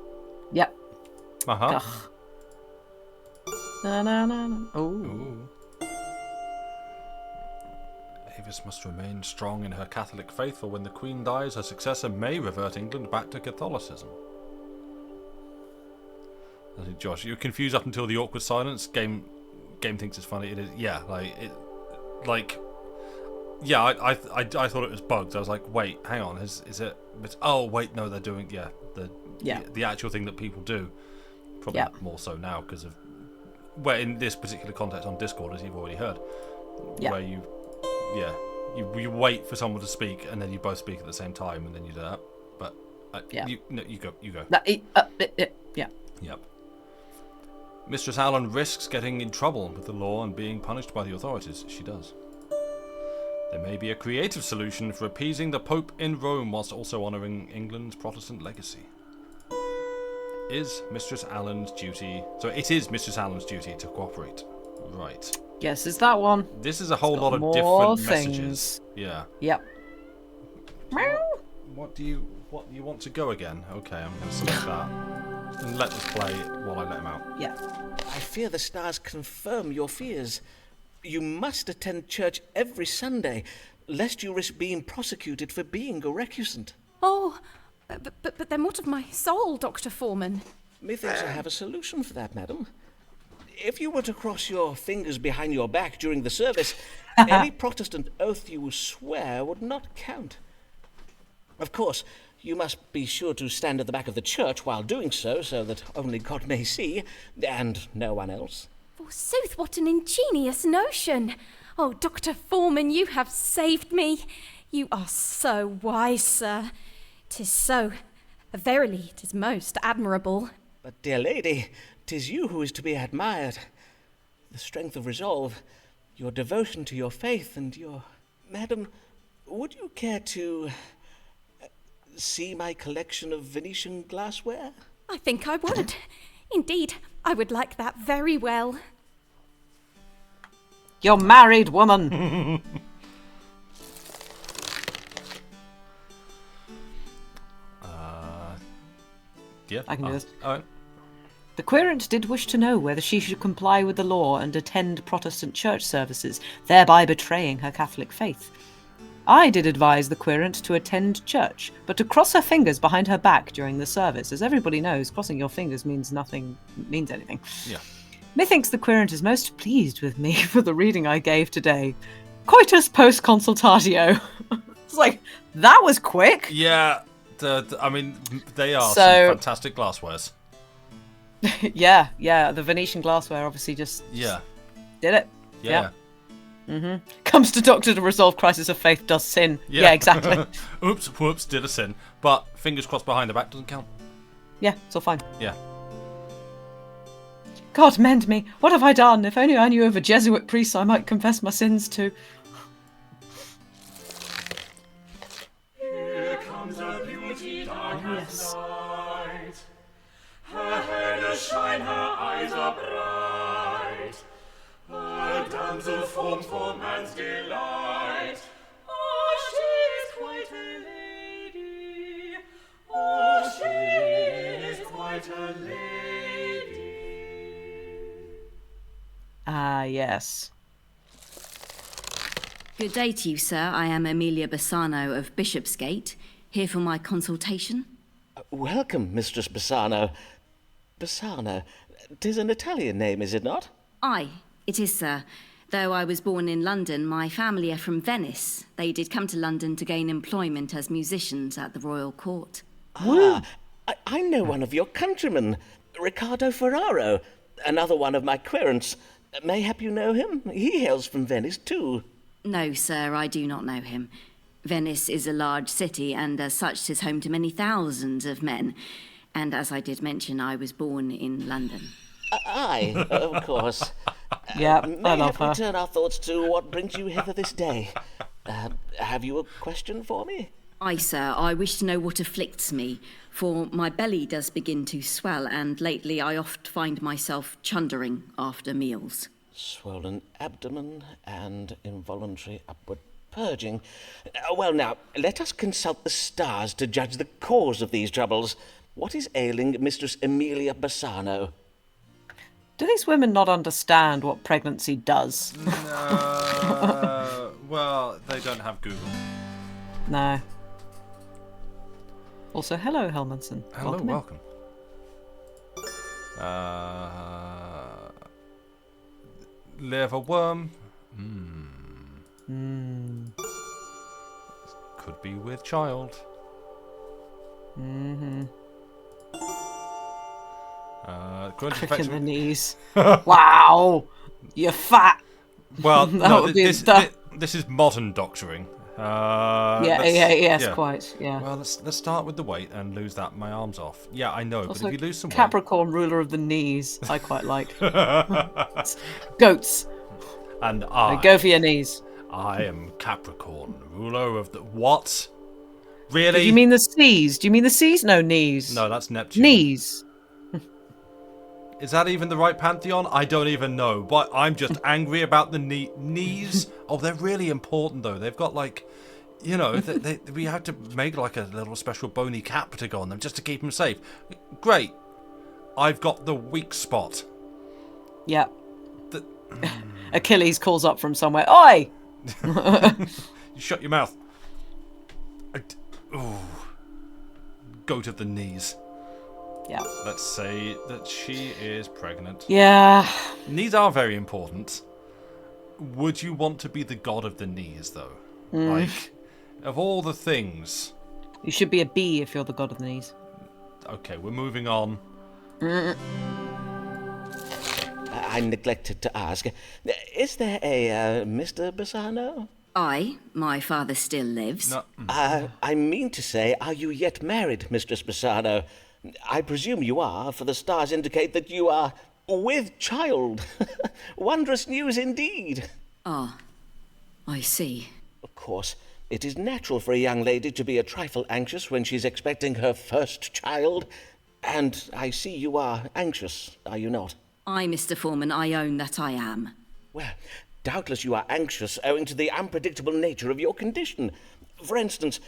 Yep. Uh-huh. Ugh. Na, na, na, na. Oh. Ooh. Avis must remain strong in her Catholic faith, for when the Queen dies, her successor may revert England back to Catholicism. I think, Josh, you're confused up until the awkward silence. Game thinks it's funny. It is, yeah, yeah. I thought it was bugged. I was like, wait, hang on, is it? Oh, wait, no, they're doing the actual thing that people do. Probably more so now because of where in this particular context on Discord, as you've already heard, where you wait for someone to speak and then you both speak at the same time and then you do that. But you go. Yeah. Yep. Mistress Allen risks getting in trouble with the law and being punished by the authorities. She does. There may be a creative solution for appeasing the Pope in Rome whilst also honouring England's Protestant legacy. Is Mistress Allen's duty... So it is Mistress Allen's duty to cooperate. Right. Yes, it's that one. This is a whole lot of more different things. messages. Yeah. Yep. What do you want to go again? Okay, I'm going to select that. And let this play while I let him out. Yeah. I fear the stars confirm your fears. You must attend church every Sunday, lest you risk being prosecuted for being a recusant. Oh, but then what of my soul, Dr. Foreman? Methinks I have a solution for that, madam. If you were to cross your fingers behind your back during the service, any Protestant oath you swear would not count. Of course, you must be sure to stand at the back of the church while doing so that only God may see, and no one else. Forsooth, what an ingenious notion! Oh, Dr. Foreman, you have saved me. You are so wise, sir. 'Tis so. Verily, 'tis most admirable. But, dear lady, 'tis you who is to be admired. The strength of resolve, your devotion to your faith, and your... Madam, would you care to... see my collection of Venetian glassware? I think I would. Indeed, I would like that very well. You're married, woman. Yeah. I can do this. All right. The querent did wish to know whether she should comply with the law and attend Protestant church services, thereby betraying her Catholic faith. I did advise the querent to attend church, but to cross her fingers behind her back during the service. As everybody knows, crossing your fingers means anything. Yeah. Methinks the querent is most pleased with me for the reading I gave today. Coitus post consultatio. It's like, that was quick. Yeah. I mean, they are So- some fantastic glasswares. Yeah, the Venetian glassware obviously just Yeah. did it. Yeah. Comes to doctor to resolve crisis of faith, does sin. Yeah, exactly. Oops, whoops, did a sin. But fingers crossed behind the back doesn't count. Yeah, it's all fine. Yeah. God mend me. What have I done? If only I knew of a Jesuit priest I might confess my sins to. Here comes a beauty dark Yes. as night. Her hair does shine, her eyes are bright. A damsel formed for man's delight. Oh, she is quite a lady. Oh, she is quite a lady. Ah, yes. Good day to you, sir. I am Amelia Bassano of Bishopsgate, here for my consultation. Welcome, Mistress Bassano. Bassano, 'tis an Italian name, is it not? Aye, it is, sir. Though I was born in London, my family are from Venice. They did come to London to gain employment as musicians at the royal court. Ah, I know one of your countrymen. Riccardo Ferraro, another one of my querents. Mayhap you know him? He hails from Venice, too. No, sir, I do not know him. Venice is a large city, and as such 'tis home to many thousands of men. And as I did mention, I was born in London. Aye, of course. Yeah, I love Mayhap we her. turn our thoughts to what brings you hither this day. Have you a question for me? Aye, sir, I wish to know what afflicts me, for my belly does begin to swell, and lately I oft find myself chundering after meals. Swollen abdomen and involuntary upward purging. Well, now, let us consult the stars to judge the cause of these troubles. What is ailing Mistress Emilia Bassano? Do these women not understand what pregnancy does? Well, they don't have Google. No. Also, hello, Helmanson. Hello, welcome. Liver worm. Could be with child. Crick in the knees. Wow, you're fat. Well, That no, would be this is modern doctoring. Yes, quite. Yeah. Well, let's start with the weight and lose that my arms off. Yeah, I know, Also, but if you lose some Capricorn, ruler of the knees. I quite like. Goats. weight, and Go for your knees. I am Capricorn, ruler of the what? Really? Do you mean the seas? Do you mean the seas? No, knees. No, that's Neptune. Knees. Is that even the right pantheon? I don't even know. But I'm just angry about the knees. Oh, they're really important, though. They've got, like, you know, we had to make, like, a little special bony cap to go on them just to keep them safe. Great. I've got the weak spot. Yep. Achilles calls up from somewhere. Oi! You shut your mouth. Goat of the knees. Yeah. Let's say that she is pregnant. Yeah. Knees are very important. Would you want to be the god of the knees, though? Like, of all the things... You should be a bee if you're the god of the knees. Okay, we're moving on. I neglected to ask. Is there a Mr. Bassano? My father still lives. No, I mean to say, are you yet married, Mistress Bassano? I presume you are, for the stars indicate that you are with child. Wondrous news indeed. Ah, I see. Of course, it is natural for a young lady to be a trifle anxious when she's expecting her first child. And I see you are anxious, are you not? Aye, Mr. Foreman, I own that I am. Well, doubtless you are anxious owing to the unpredictable nature of your condition. For instance,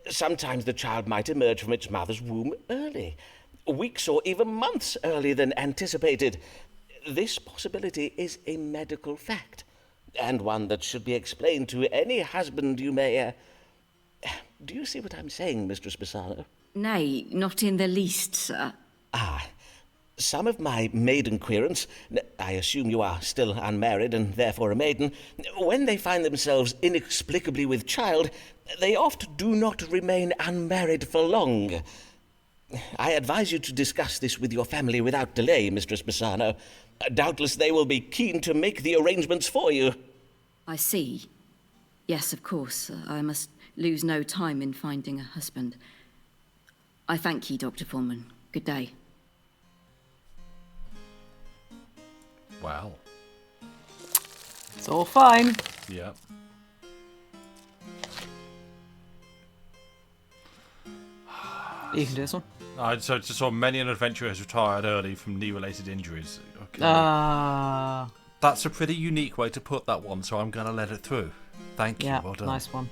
sometimes the child might emerge from its mother's womb early, weeks or even months earlier than anticipated. This possibility is a medical fact, and one that should be explained to any husband you may... Do you see what I'm saying, Mistress Bassano? Nay, not in the least, sir. Some of my maiden querents, I assume you are still unmarried and therefore a maiden, when they find themselves inexplicably with child, they oft do not remain unmarried for long. I advise you to discuss this with your family without delay, Mistress Bassano. Doubtless they will be keen to make the arrangements for you. I see. Yes, of course. I must lose no time in finding a husband. I thank ye, Dr. Foreman. Good day. wow. It's all fine. Yeah. You can do this one. I just saw many an adventurer has retired early from knee-related injuries. Okay. That's a pretty unique way to put that one, so I'm going to let it through. Thank you. Yeah, Well done. nice one.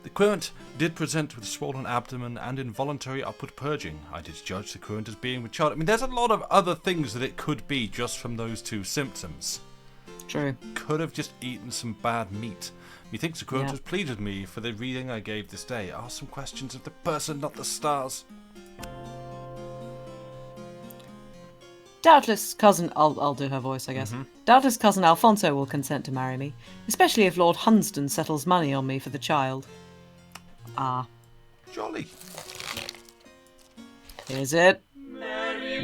The querent did present with swollen abdomen and involuntary upward purging. I did judge the querent as being with child. I mean, there's a lot of other things that it could be just from those two symptoms. True. Could have just eaten some bad meat. Methinks the querent Yeah. has pleaded with me for the reading I gave this day. Ask some questions of the person, not the stars. Doubtless cousin... I'll do her voice, I guess. Doubtless cousin Alfonso will consent to marry me, especially if Lord Hunsdon settles money on me for the child. Ah. Jolly. Here's it.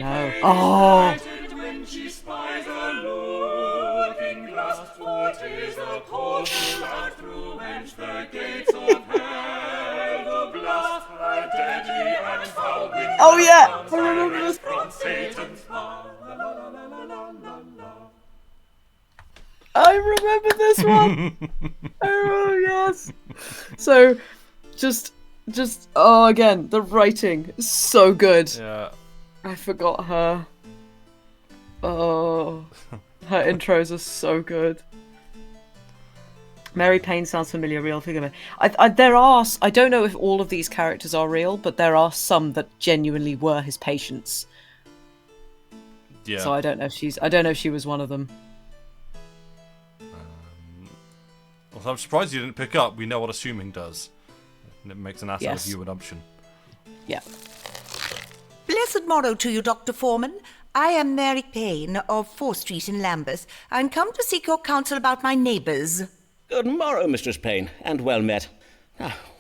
No. Oh! When she spies a looking glass, for 'tis a portal out through whence the gates of hell do blast. A deadly and foul wind Oh yeah! I remember this from Satan's power. La, la, la, la, la, la, la. I remember this one. Oh yes. So, just again, the writing is so good. Yeah. I forgot her. Oh, her intros are so good. Mary Payne sounds familiar. Real figure. There are. I don't know if all of these characters are real, but there are some that genuinely were his patients. Yeah. So I don't know if she was one of them. Well, I'm surprised you didn't pick up. We know what assuming does. And it makes an ass out of you and Umption. Yeah. Blessed morrow to you, Dr. Foreman. I am Mary Payne of 4th Street in Lambeth. I'm come to seek your counsel about my neighbours. Good morrow, Mistress Payne, and well met.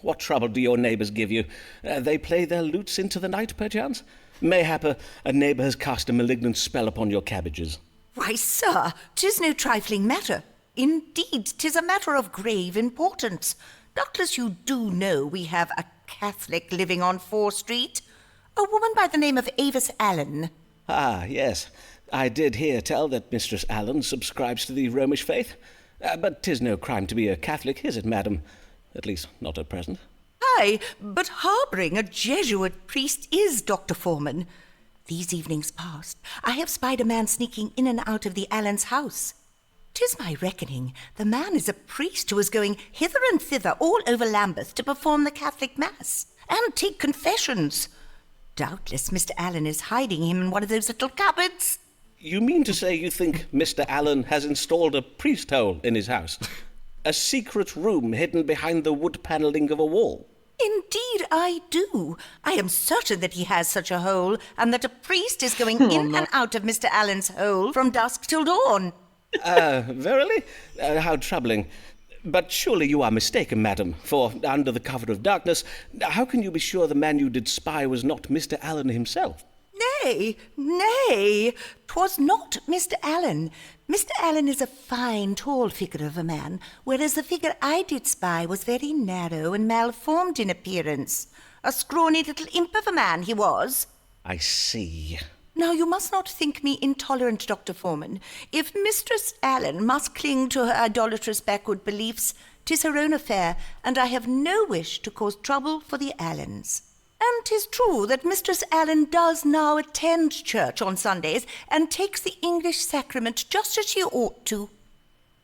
What trouble do your neighbours give you? They play their lutes into the night, perchance? Mayhap a neighbour has cast a malignant spell upon your cabbages. Why, sir, 'tis no trifling matter. Indeed, 'tis a matter of grave importance. Doubtless you do know we have a Catholic living on 4th Street, a woman by the name of Avis Allen. Ah, yes. I did hear tell that Mistress Allen subscribes to the Romish faith. But 'tis no crime to be a Catholic, is it, madam? At least, not at present. Aye, but harbouring a Jesuit priest is, Dr. Foreman. These evenings past, I have spied a man sneaking in and out of the Allens' house. 'Tis my reckoning the man is a priest who is going hither and thither all over Lambeth to perform the Catholic Mass and take confessions. Doubtless Mr. Allen is hiding him in one of those little cupboards. You mean to say you think Mr. Allen has installed a priest hole in his house? A secret room hidden behind the wood panelling of a wall? Indeed I do. I am certain that he has such a hole, and that a priest is going in and out of Mr. Allen's hole from dusk till dawn. Verily? How troubling. But surely you are mistaken, madam, for under the cover of darkness, how can you be sure the man you did spy was not Mr. Allen himself? Nay, 'twas not Mr. Allen. Mr. Allen is a fine, tall figure of a man, whereas the figure I did spy was very narrow and malformed in appearance. A scrawny little imp of a man he was. I see. Now, you must not think me intolerant, Dr. Foreman. If Mistress Allen must cling to her idolatrous backward beliefs, 'tis her own affair, and I have no wish to cause trouble for the Allens. And 'tis true that Mistress Allen does now attend church on Sundays and takes the English sacrament just as she ought to.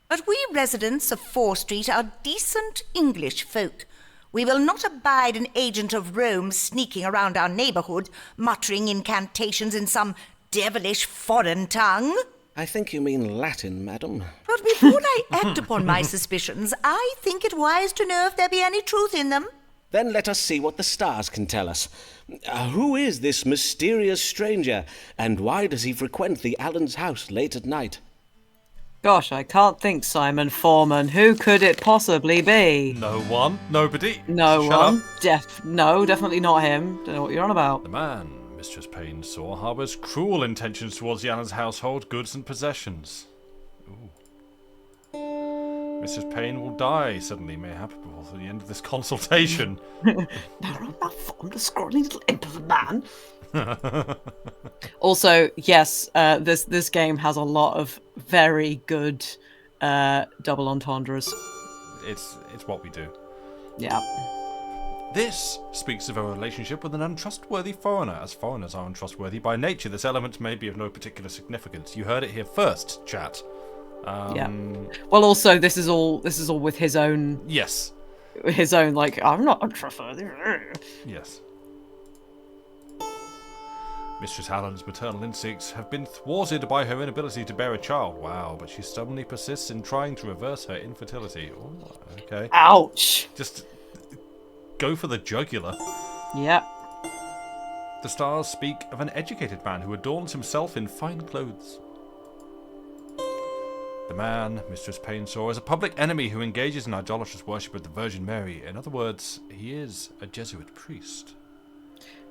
But we residents of 4th Street are decent English folk. We will not abide an agent of Rome sneaking around our neighbourhood, muttering incantations in some devilish foreign tongue. I think you mean Latin, madam. But before I act upon my suspicions, I think it wise to know if there be any truth in them. Then let us see what the stars can tell us. Who is this mysterious stranger, and why does he frequent the Allen's house late at night? Gosh, I can't think, Simon Foreman. Who could it possibly be? No one. Nobody. No Shut one. Up. No, definitely not him. Don't know what you're on about. The man Mistress Payne saw harbours cruel intentions towards the Allen's household goods and possessions. Ooh. Mistress Payne will die suddenly, mayhap, before the end of this consultation. No, I'm the scrawny little imp of a man. Also, yes, this game has a lot of very good double entendres. It's what we do. Yeah. This speaks of a relationship with an untrustworthy foreigner. As foreigners are untrustworthy by nature, this element may be of no particular significance. You heard it here first, chat. Yeah. Well, also, this is all with his own. Yes. His own, like, I'm not untrustworthy. Yes. Mistress Allen's maternal instincts have been thwarted by her inability to bear a child. Wow, but she stubbornly persists in trying to reverse her infertility. Oh, okay. Ouch! Just go for the jugular. Yep. The stars speak of an educated man who adorns himself in fine clothes. The man Mistress Payne saw is a public enemy who engages in idolatrous worship of the Virgin Mary. In other words, he is a Jesuit priest.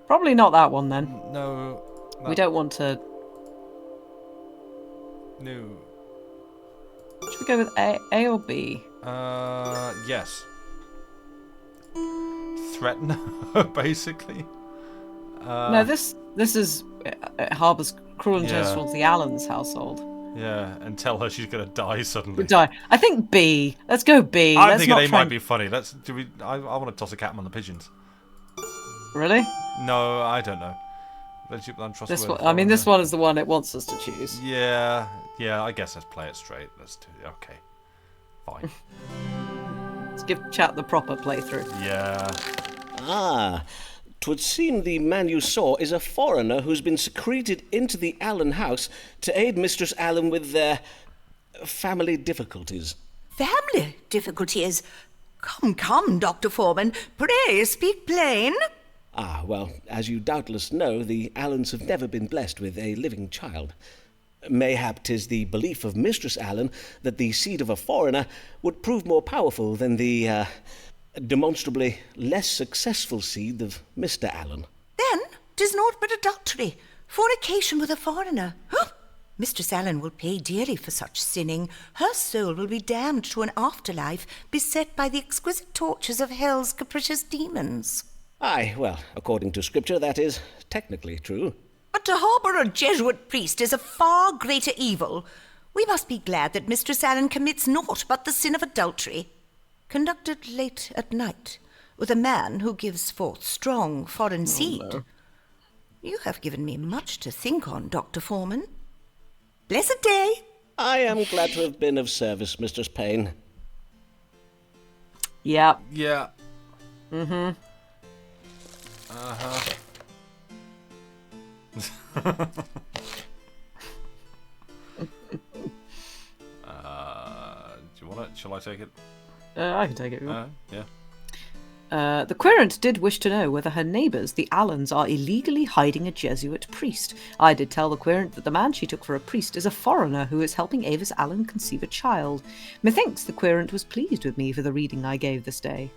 Probably not that one then. No, We don't want to... No. Should we go with A or B? Yes. Threaten her, basically. No, this is harbours cruel intentions towards the Allens household. Yeah, and tell her she's gonna die suddenly. Die. I think B. Let's go B. I'm Let's thinking not A try might be funny. I want to toss a cat among the pigeons. Really? No, I don't know. This one. I mean, this one is the one it wants us to choose. Yeah. I guess let's play it straight. Let's do it. Okay. Fine. Let's give chat the proper playthrough. Yeah. Ah, 'twould seem the man you saw is a foreigner who's been secreted into the Allen house to aid Mistress Allen with their family difficulties. Family difficulties? Come, Dr. Foreman. Pray speak plain. Ah, well, as you doubtless know, the Allens have never been blessed with a living child. Mayhap 'tis the belief of Mistress Allen that the seed of a foreigner would prove more powerful than the, demonstrably less successful seed of Mr. Allen. Then 'tis naught but adultery, fornication with a foreigner. Huh? Mistress Allen will pay dearly for such sinning. Her soul will be damned to an afterlife beset by the exquisite tortures of hell's capricious demons. Aye, well, according to Scripture, that is technically true. But to harbour a Jesuit priest is a far greater evil. We must be glad that Mistress Allen commits naught but the sin of adultery, conducted late at night, with a man who gives forth strong foreign seed. No. You have given me much to think on, Dr. Foreman. Blessed day. I am glad to have been of service, Mistress Payne. Yeah. Yeah. Mm-hmm. Uh-huh. Do you want it? Shall I take it? I can take it. Yeah. The querent did wish to know whether her neighbours, the Allens, are illegally hiding a Jesuit priest. I did tell the querent that the man she took for a priest is a foreigner who is helping Avis Allen conceive a child. Methinks the querent was pleased with me for the reading I gave this day.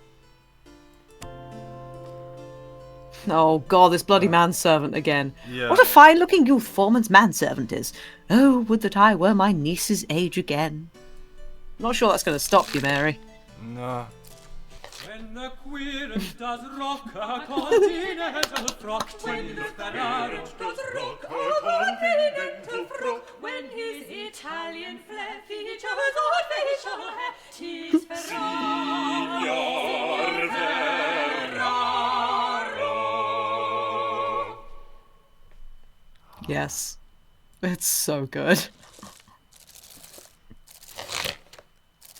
Oh god, this bloody manservant again. Yeah. What a fine-looking youth Foreman's manservant is. Oh, would that I were my niece's age again. Not sure that's going to stop you, Mary. No. When the querent does rock a continental frock, when the querent does rock a continental frock, when his Italian flair features or facial hair, 'tis Signor Ferraro. Yes. It's so good.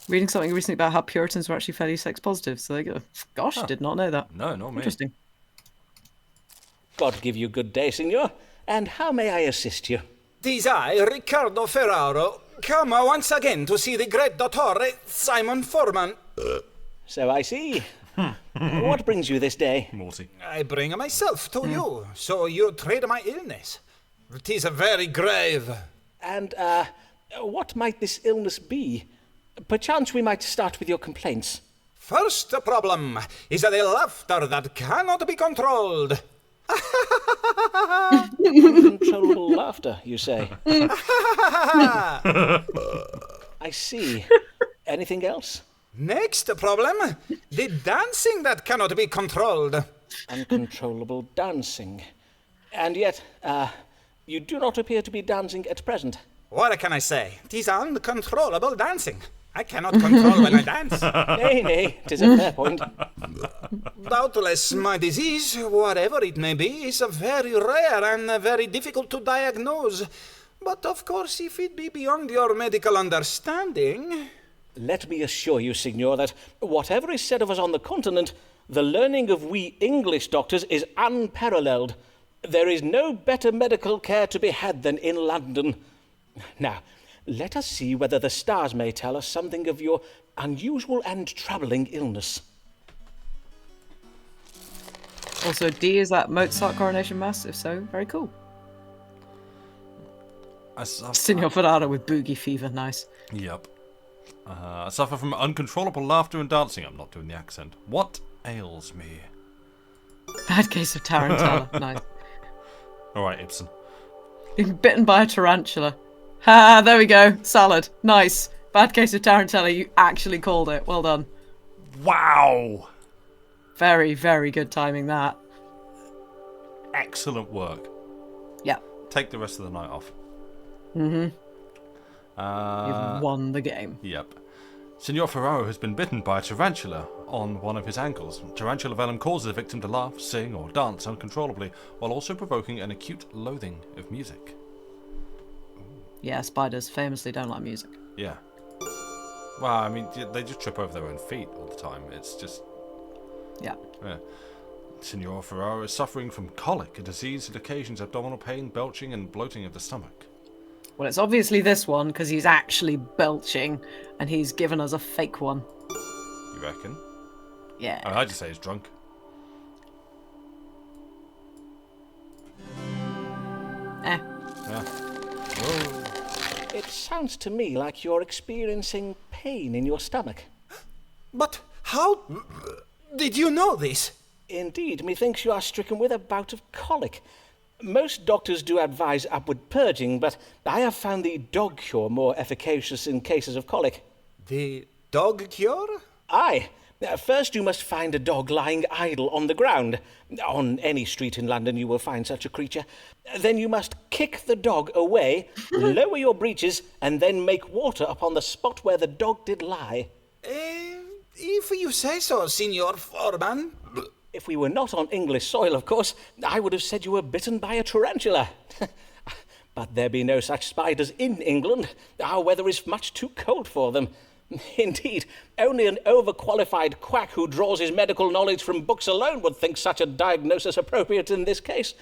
Reading something recently about how Puritans were actually fairly sex positive, so they go, gosh, did not know that. No, not me. Interesting. God give you good day, Signor. And how may I assist you? 'Tis I, Riccardo Ferraro, come once again to see the great dottore, Simon Foreman. So I see. What brings you this day? Morty. I bring myself to you, so you trade my illness. 'Tis very grave. And, what might this illness be? Perchance we might start with your complaints. First problem is the laughter that cannot be controlled. Uncontrollable laughter, you say? I see. Anything else? Next problem, the dancing that cannot be controlled. Uncontrollable dancing. And yet, you do not appear to be dancing at present. What can I say? 'Tis uncontrollable dancing. I cannot control when I dance. Nay, 'tis a fair point. Doubtless my disease, whatever it may be, is very rare and very difficult to diagnose. But of course, if it be beyond your medical understanding... Let me assure you, Signor, that whatever is said of us on the continent, the learning of we English doctors is unparalleled. There is no better medical care to be had than in London. Now, let us see whether the stars may tell us something of your unusual and troubling illness. Also, D, is that Mozart coronation mass? If so, very cool. Signor Ferraro with boogie fever, nice. Yep. I suffer from uncontrollable laughter and dancing. I'm not doing the accent. What ails me? Bad case of tarantella, nice. Alright, Ibsen. Bitten by a tarantula. Ha! There we go. Salad. Nice. Bad case of tarantella. You actually called it. Well done. Wow. Very, very good timing, that. Excellent work. Yeah. Take the rest of the night off. You've won the game. Yep. Signor Ferraro has been bitten by a tarantula on one of his ankles. Tarantula venom causes the victim to laugh, sing, or dance uncontrollably, while also provoking an acute loathing of music. Yeah, spiders famously don't like music. Yeah. Well, I mean, they just trip over their own feet all the time. It's just... Yeah. Signor Ferraro is suffering from colic, a disease that occasions abdominal pain, belching, and bloating of the stomach. Well, it's obviously this one, because he's actually belching, and he's given us a fake one. You reckon? Yeah. I just say he's drunk. Eh. Yeah. Whoa. It sounds to me like you're experiencing pain in your stomach. But how did you know this? Indeed, methinks you are stricken with a bout of colic. Most doctors do advise upward purging, but I have found the dog cure more efficacious in cases of colic. The dog cure? Aye. First you must find a dog lying idle on the ground. On any street in London you will find such a creature. Then you must kick the dog away, lower your breeches, and then make water upon the spot where the dog did lie. If you say so, Signor Foreman. If we were not on English soil, of course, I would have said you were bitten by a tarantula. But there be no such spiders in England. Our weather is much too cold for them. Indeed, only an overqualified quack who draws his medical knowledge from books alone would think such a diagnosis appropriate in this case.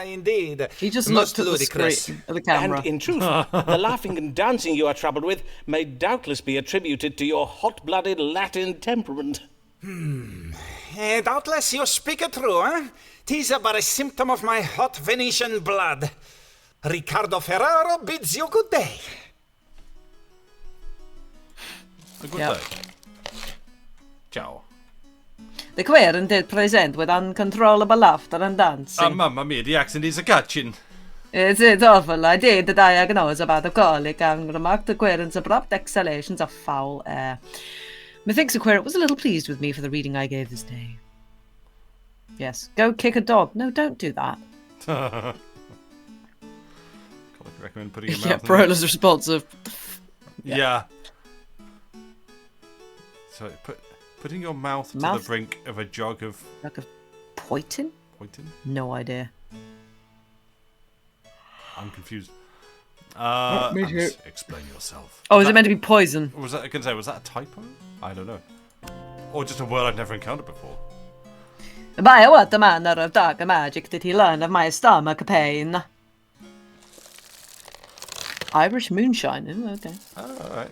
Indeed. He just Most looked at the ludicrous. screen, at the camera. And in truth, the laughing and dancing you are troubled with may doubtless be attributed to your hot-blooded Latin temperament. Doubtless you speak it true, eh? 'Tis but a symptom of my hot Venetian blood. Riccardo Ferraro bids you good day. A good Yep. day. Ciao. The queer did present with uncontrollable laughter and dancing. Mamma mia, the accent is a catching. It's awful. I did diagnose about the colic and remarked the querent's abrupt exhalations of foul air. Methinks the querent was a little pleased with me for the reading I gave this day. Yes, go kick a dog. No, don't do that. Can't recommend putting your mouth Yeah, in Brola's response of... Yeah. So putting your mouth to the brink of a jug of Like a poison? poison? No idea. I'm confused. me too. Explain yourself. Oh, is it meant to be poison? Was that? I can say, was that a typo? I don't know. Or just a word I've never encountered before. By what manner of dark magic did he learn of my stomach pain? Irish moonshine. Oh, okay. Alright.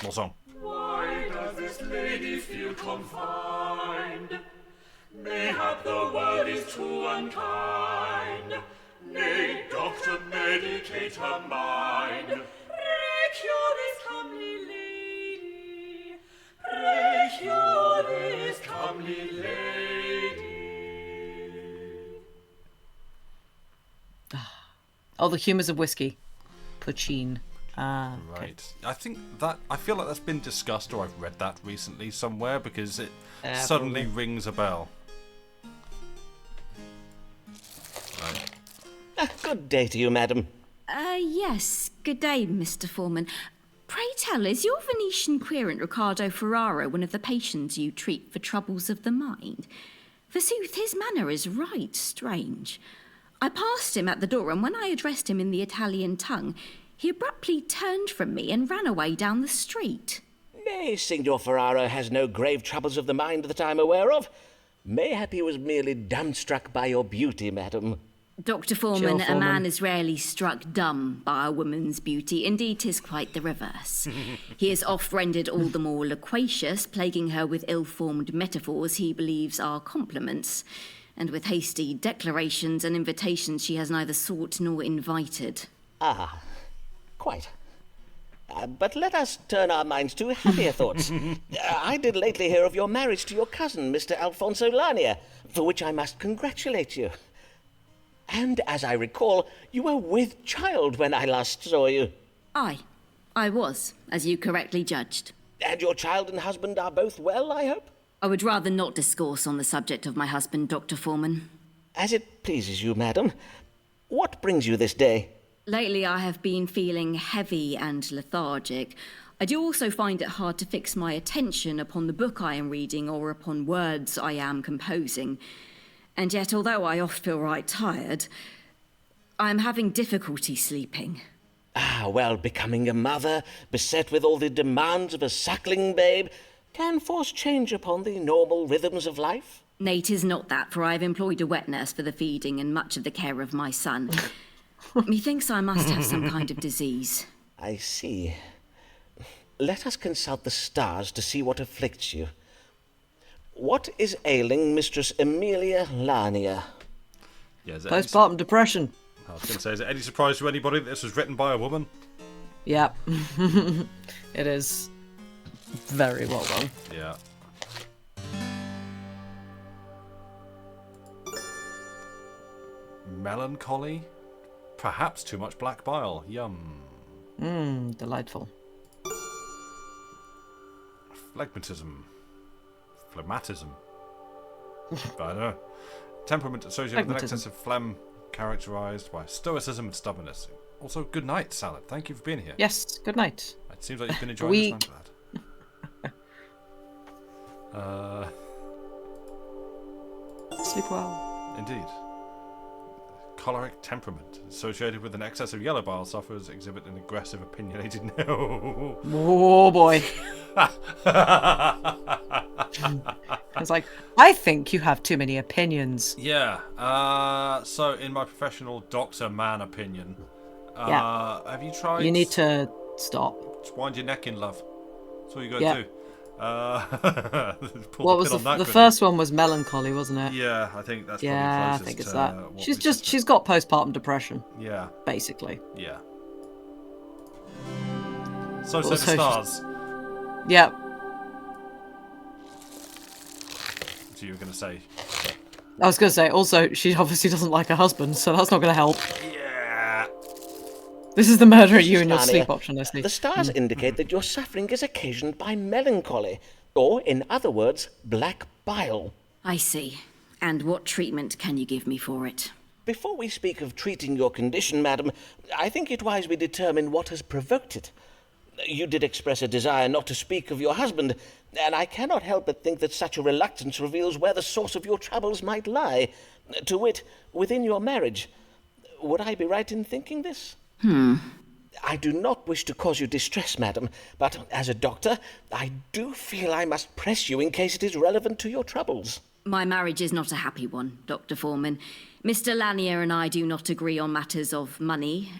More song. Why does this lady feel confined? Mayhap the world is too unkind. Nay, doctor, medicate her mind. Pray cure this comely lady. Pray cure this comely lady. Oh, the humours of whiskey. Poachine. Ah, okay. Right. I think that I feel like that's been discussed, or I've read that recently somewhere because it Yeah, suddenly probably. rings a bell. Right. Good day to you, madam. Yes. Good day, Mr. Foreman. Pray tell, is your Venetian querent Riccardo Ferraro one of the patients you treat for troubles of the mind? Forsooth, his manner is right strange. I passed him at the door, and when I addressed him in the Italian tongue, he abruptly turned from me and ran away down the street. Nay, Signor Ferraro has no grave troubles of the mind that I'm aware of. Mayhap he was merely dumbstruck by your beauty, madam. Dr. Foreman, Chill, a man Foreman. is rarely struck dumb by a woman's beauty. Indeed, 'tis quite the reverse. He is oft rendered all the more loquacious, plaguing her with ill-formed metaphors he believes are compliments, and with hasty declarations and invitations she has neither sought nor invited. Ah, quite. But let us turn our minds to happier thoughts. I did lately hear of your marriage to your cousin, Mr. Alfonso Lania, for which I must congratulate you. And as I recall, you were with child when I last saw you. Aye, I was, as you correctly judged. And your child and husband are both well, I hope? I would rather not discourse on the subject of my husband, Dr. Foreman. As it pleases you, madam. What brings you this day? Lately I have been feeling heavy and lethargic. I do also find it hard to fix my attention upon the book I am reading or upon words I am composing. And yet, although I oft feel right tired, I am having difficulty sleeping. Ah, well, becoming a mother, beset with all the demands of a suckling babe, can force change upon the normal rhythms of life. Nay, 'tis not that, for I have employed a wet nurse for the feeding and much of the care of my son. Methinks I must have some kind of disease. I see. Let us consult the stars to see what afflicts you. What is ailing Mistress Amelia Lanier? Yeah, Postpartum depression. I was going to say, is it any surprise to anybody that this was written by a woman? Yep. It is very well done. Yeah. Melancholy? Perhaps too much black bile. Yum. Delightful. Phlegmatism. Phlegmatism. I don't know. Temperament associated with an excess of phlegm, characterized by stoicism and stubbornness. Also, good night, Salad. Thank you for being here. Yes, good night. It seems like you've been enjoying this, lad. Sleep well. Indeed. Choleric temperament associated with an excess of yellow bile suffers exhibit an aggressive, opinionated. No. Oh boy. It's like, I think you have too many opinions. Yeah. So, in my professional doctor man opinion, have you tried? You need to stop. Just wind your neck in, love. That's all you got to do. What was the first one? Was melancholy, wasn't it? Yeah, I think that's I probably think it's closest that. She's got postpartum depression. Yeah. Basically. Yeah. So say the stars. Yep. So you were going to say? I was going to say, also, she obviously doesn't like her husband, so that's not going to help. Yeah. This is the murder at you and your sleep option, Leslie. The stars indicate that your suffering is occasioned by melancholy, or, in other words, black bile. I see. And what treatment can you give me for it? Before we speak of treating your condition, madam, I think it wise we determine what has provoked it. You did express a desire not to speak of your husband, and I cannot help but think that such a reluctance reveals where the source of your troubles might lie, to wit, within your marriage. Would I be right in thinking this? I do not wish to cause you distress, madam, but as a doctor, I do feel I must press you in case it is relevant to your troubles. My marriage is not a happy one, Dr. Foreman. Mr. Lanier and I do not agree on matters of money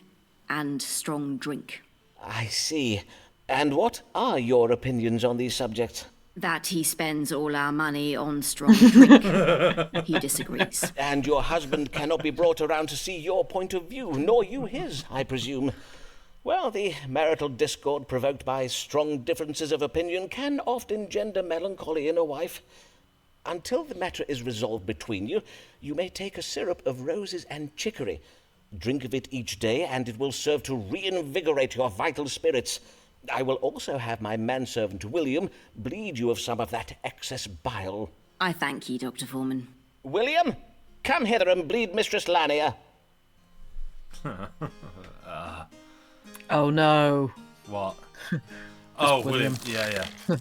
and strong drink. I see. And what are your opinions on these subjects? That he spends all our money on strong drink. He disagrees. And your husband cannot be brought around to see your point of view, nor you his, I presume. Well, the marital discord provoked by strong differences of opinion can often engender melancholy in a wife. Until the matter is resolved between you, you may take a syrup of roses and chicory. Drink of it each day, and it will serve to reinvigorate your vital spirits. I will also have my manservant William bleed you of some of that excess bile. I thank you, Dr. Foreman. William, come hither and bleed Mistress Lanier. Oh no. What? Oh, William. William. Yeah.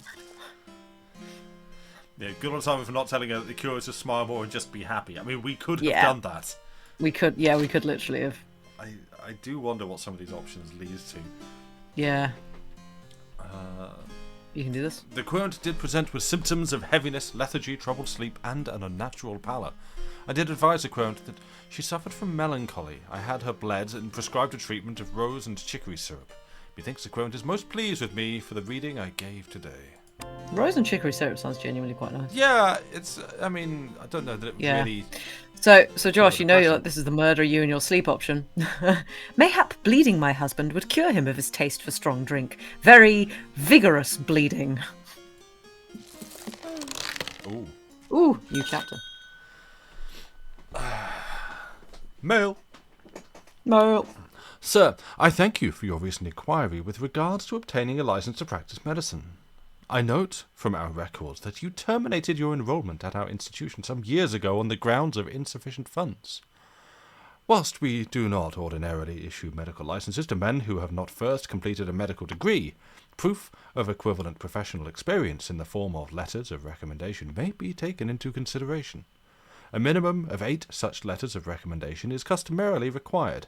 Yeah, good on Simon for not telling her that the cure is to smile more and just be happy. I mean, we could have done that. We could literally have. I do wonder what some of these options leads to. Yeah. You can do this. The querent did present with symptoms of heaviness, lethargy, troubled sleep, and an unnatural pallor. I did advise the querent that she suffered from melancholy. I had her bled and prescribed a treatment of rose and chicory syrup. Methinks the querent is most pleased with me for the reading I gave today. Rose and chicory syrup sounds genuinely quite nice. Yeah, it's. I mean, I don't know that it really. So Josh, you know this is the murder you and your sleep option. Mayhap bleeding my husband would cure him of his taste for strong drink. Very vigorous bleeding. Ooh. Ooh, new chapter. Mail. No. Sir, I thank you for your recent inquiry with regards to obtaining a license to practice medicine. I note from our records that you terminated your enrollment at our institution some years ago on the grounds of insufficient funds. Whilst we do not ordinarily issue medical licenses to men who have not first completed a medical degree, proof of equivalent professional experience in the form of letters of recommendation may be taken into consideration. A minimum of 8 such letters of recommendation is customarily required.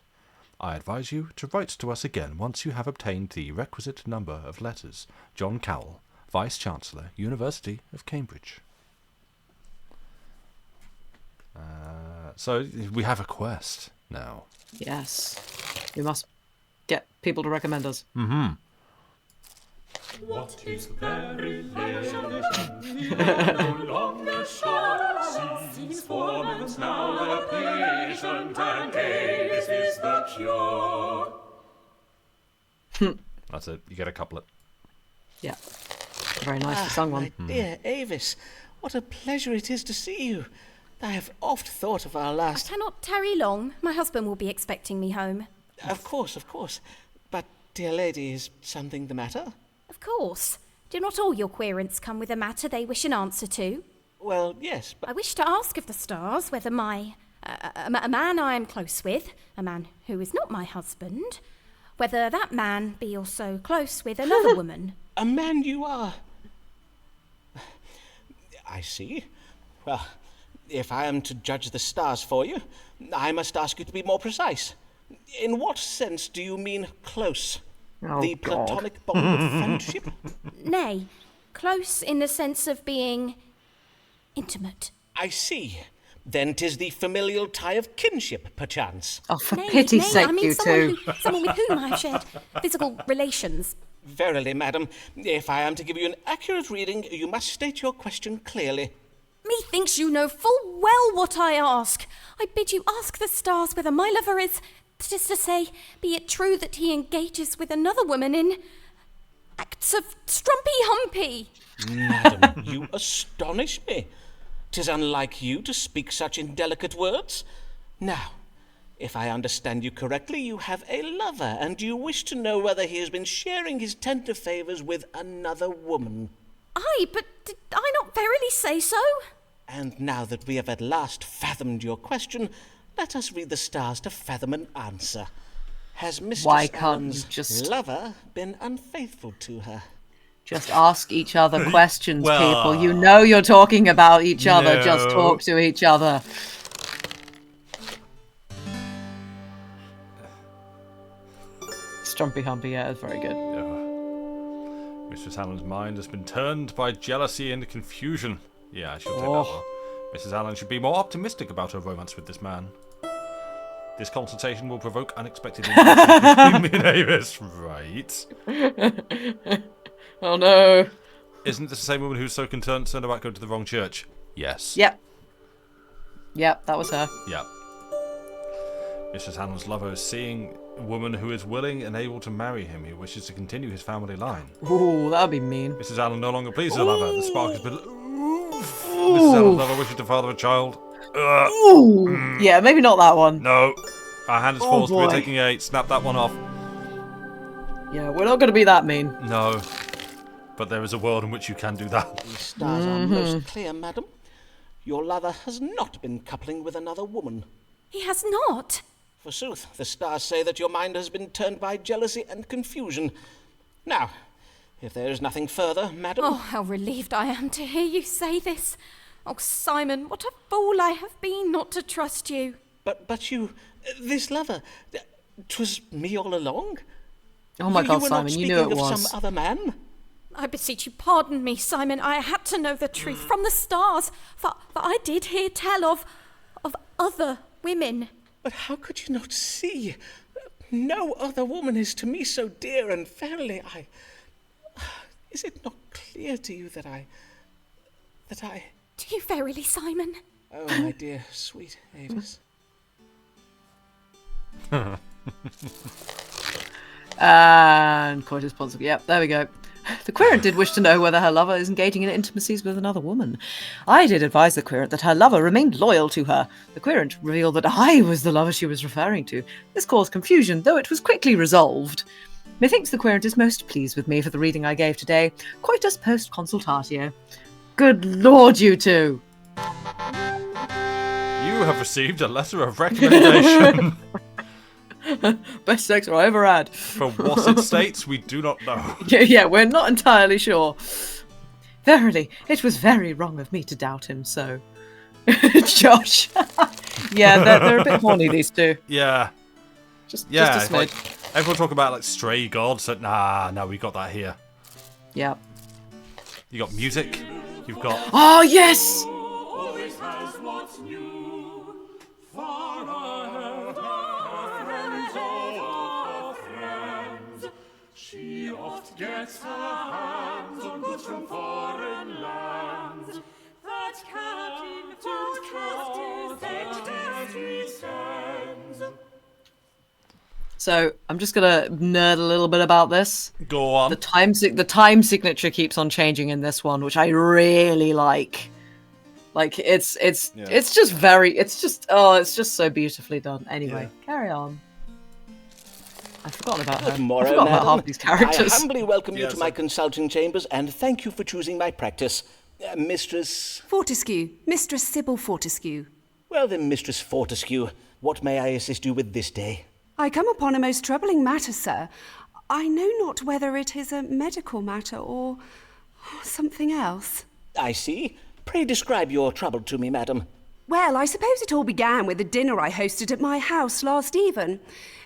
I advise you to write to us again once you have obtained the requisite number of letters. John Cowell, Vice-Chancellor, University of Cambridge. So we have a quest now. Yes. We must get people to recommend us. Mm-hmm. What is very late? No longer short. Seems 4 months now the patient, and Avis is the cure. That's it. You get a couplet. Yeah. Very nicely sung one. My dear Avis, what a pleasure it is to see you. I have oft thought of our I last... cannot tarry long. My husband will be expecting me home. Of course. But, dear lady, is something the matter? Of course. Do not all your querents come with a matter they wish an answer to? Well, yes, but... I wish to ask of the stars whether a man I am close with, a man who is not my husband, whether that man be also close with another woman. A man you are... I see. Well, if I am to judge the stars for you, I must ask you to be more precise. In what sense do you mean close? Oh, the God. platonic bond of friendship? Nay, close in the sense of being intimate. I see. Then 'tis the familial tie of kinship, perchance. Oh, for Nay, pity's sake, I mean you two. someone with whom I have shared physical relations. Verily, madam, if I am to give you an accurate reading, you must state your question clearly. Methinks you know full well what I ask. I bid you ask the stars whether my lover is, that is to say, be it true that he engages with another woman in acts of strumpy-humpy. Madam, you astonish me. 'Tis unlike you to speak such indelicate words. Now, if I understand you correctly, you have a lover, and you wish to know whether he has been sharing his tender favours with another woman. Aye, but did I not verily say so? And now that we have at last fathomed your question, let us read the stars to fathom an answer. Has Why Mr. can't you Allen's just- lover been unfaithful to her? Just ask each other questions, Well, people. You know you're talking about each other. Just no. talk to each other. Strumpy Humpy, yeah, it's very good. Mrs. Allen's mind has been turned by jealousy and confusion. Yeah, I should take that Oh. one. Mrs. Allen should be more optimistic about her romance with this man. This consultation will provoke unexpected interactions between me and Avis. Right. Oh no. Isn't this the same woman who's so concerned about going to the wrong church? Yes. Yep. Yep, that was her. Yep. Mrs. Allen's lover is seeing a woman who is willing and able to marry him, who wishes to continue his family line. Ooh, that'd be mean. Mrs. Allen no longer pleases her lover. The spark has been... Mrs. Allen's lover wishes to father a child. Ooh. Yeah, maybe not that one. No. Our hand is Oh, forced. We're boy. taking 8. Snap that one off. Yeah, we're not going to be that mean. No. But there is a world in which you can do that. The stars are most clear, madam. Your lover has not been coupling with another woman. He has not. Forsooth, the stars say that your mind has been turned by jealousy and confusion. Now, if there is nothing further, madam... Oh, how relieved I am to hear you say this. Oh, Simon, what a fool I have been not to trust you. But you... this lover... 'twas me all along? Oh my You God, were not Simon, you knew speaking it of was. some other man? I beseech you, pardon me, Simon. I had to know the truth from the stars, for I did hear tell of other women. But how could you not see? No other woman is to me so dear, and verily I... Is it not clear to you that I... Do you verily, Simon? Oh, my dear, sweet Avis. And quite responsible. Yep, there we go. The querent did wish to know whether her lover is engaging in intimacies with another woman. I did advise the querent that her lover remained loyal to her. The querent revealed that I was the lover she was referring to. This caused confusion, though it was quickly resolved. Methinks the querent is most pleased with me for the reading I gave today, quite as post consultatio. Good Lord, you two! You have received a letter of recommendation. Best sex I ever had. For what it states, we do not know. Yeah, we're not entirely sure. Verily, it was very wrong of me to doubt him so. Josh. Yeah, they're a bit horny, these two. Yeah. Just a It's smidge. like, everyone talk about like stray gods. So, no, we got that here. Yeah. You got music. You've got. Oh, yes! Always has what's new. Far ahead of friends, she oft gets her hands on goods from foreign lands. That Captain sends. So, I'm just gonna nerd a little bit about this. Go on. The time signature keeps on changing in this one, which I really like. Like it's just so beautifully done. Anyway, carry on. I've forgotten about her. Good morrow, I forgot about madam. half these characters. I humbly welcome you to my consulting chambers, and thank you for choosing my practice. Mistress... Fortescue. Mistress Sybil Fortescue. Well then, Mistress Fortescue, what may I assist you with this day? I come upon a most troubling matter, sir. I know not whether it is a medical matter or something else. I see. Pray describe your trouble to me, madam. Well, I suppose it all began with a dinner I hosted at my house last even.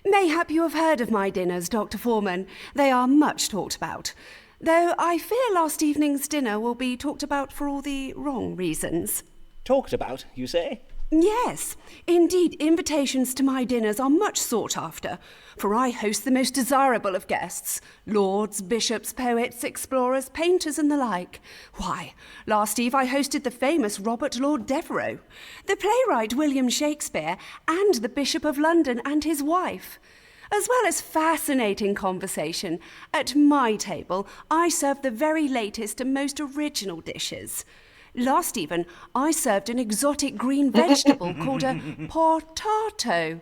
Mayhap you have heard of my dinners, Dr. Foreman. They are much talked about. Though I fear last evening's dinner will be talked about for all the wrong reasons. Talked about, you say? Yes, indeed, invitations to my dinners are much sought after, for I host the most desirable of guests, lords, bishops, poets, explorers, painters, and the like. Why, last eve I hosted the famous Robert Lord Devereux, the playwright William Shakespeare, and the Bishop of London and his wife. As well as fascinating conversation, at my table I serve the very latest and most original dishes. Last even, I served an exotic green vegetable called a potato.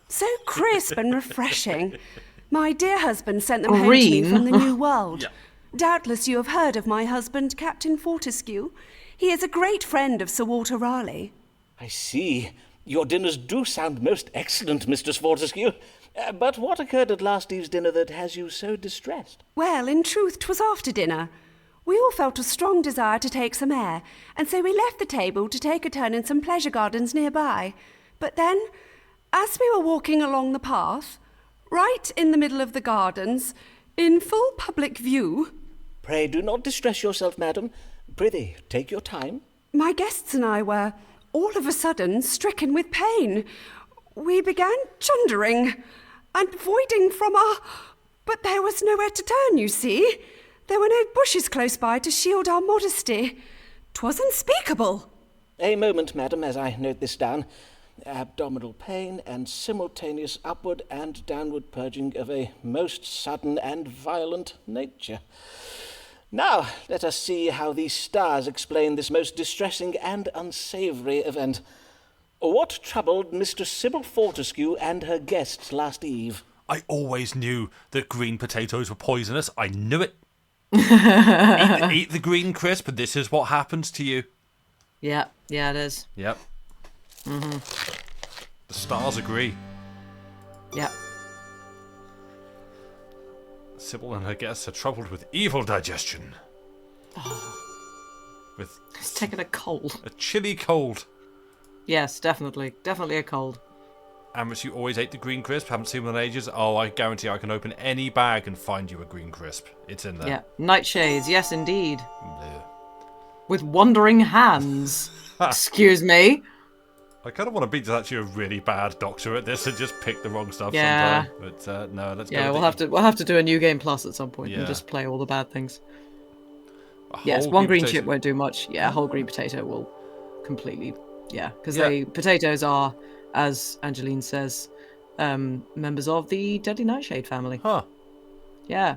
So crisp and refreshing. My dear husband sent them home to me from the New World. Doubtless you have heard of my husband, Captain Fortescue. He is a great friend of Sir Walter Raleigh. I see. Your dinners do sound most excellent, Mistress Fortescue. But what occurred at last eve's dinner that has you so distressed? Well, in truth, 'twas after dinner. We all felt a strong desire to take some air, and so we left the table to take a turn in some pleasure gardens nearby. But then, as we were walking along the path, right in the middle of the gardens, in full public view... Pray do not distress yourself, madam. Prithee, take your time. My guests and I were, all of a sudden, stricken with pain. We began chundering and voiding from our... But there was nowhere to turn, you see. There were no bushes close by to shield our modesty. 'Twas unspeakable. A moment, madam, as I note this down. Abdominal pain and simultaneous upward and downward purging of a most sudden and violent nature. Now, let us see how these stars explain this most distressing and unsavoury event. What troubled Mistress Sybil Fortescue and her guests last eve? I always knew that green potatoes were poisonous. I knew it. Eat the green crisp, and this is what happens to you. Yeah, it is. Yep. The stars agree. Yeah. Sybil and her guests are troubled with evil digestion. With It's taken a cold. a chilly cold. Yes, definitely a cold. Ambrose, you always ate the green crisp. Haven't seen one in ages. Oh, I guarantee I can open any bag and find you a green crisp. It's in there. Yeah, nightshades. Yes, indeed. Bleh. With wandering hands. Excuse me. I kind of want to be actually a really bad doctor at this and just pick the wrong stuff Yeah. sometime. But no, let's go. Yeah, with we'll have to do a new game plus at some point Yeah. and just play all the bad things. a Yes, whole one green potato. chip won't do much. Yeah, a whole green potato will completely. Yeah, because Yeah. potatoes are, as Angeline says, members of the Deadly Nightshade family. Huh. Yeah.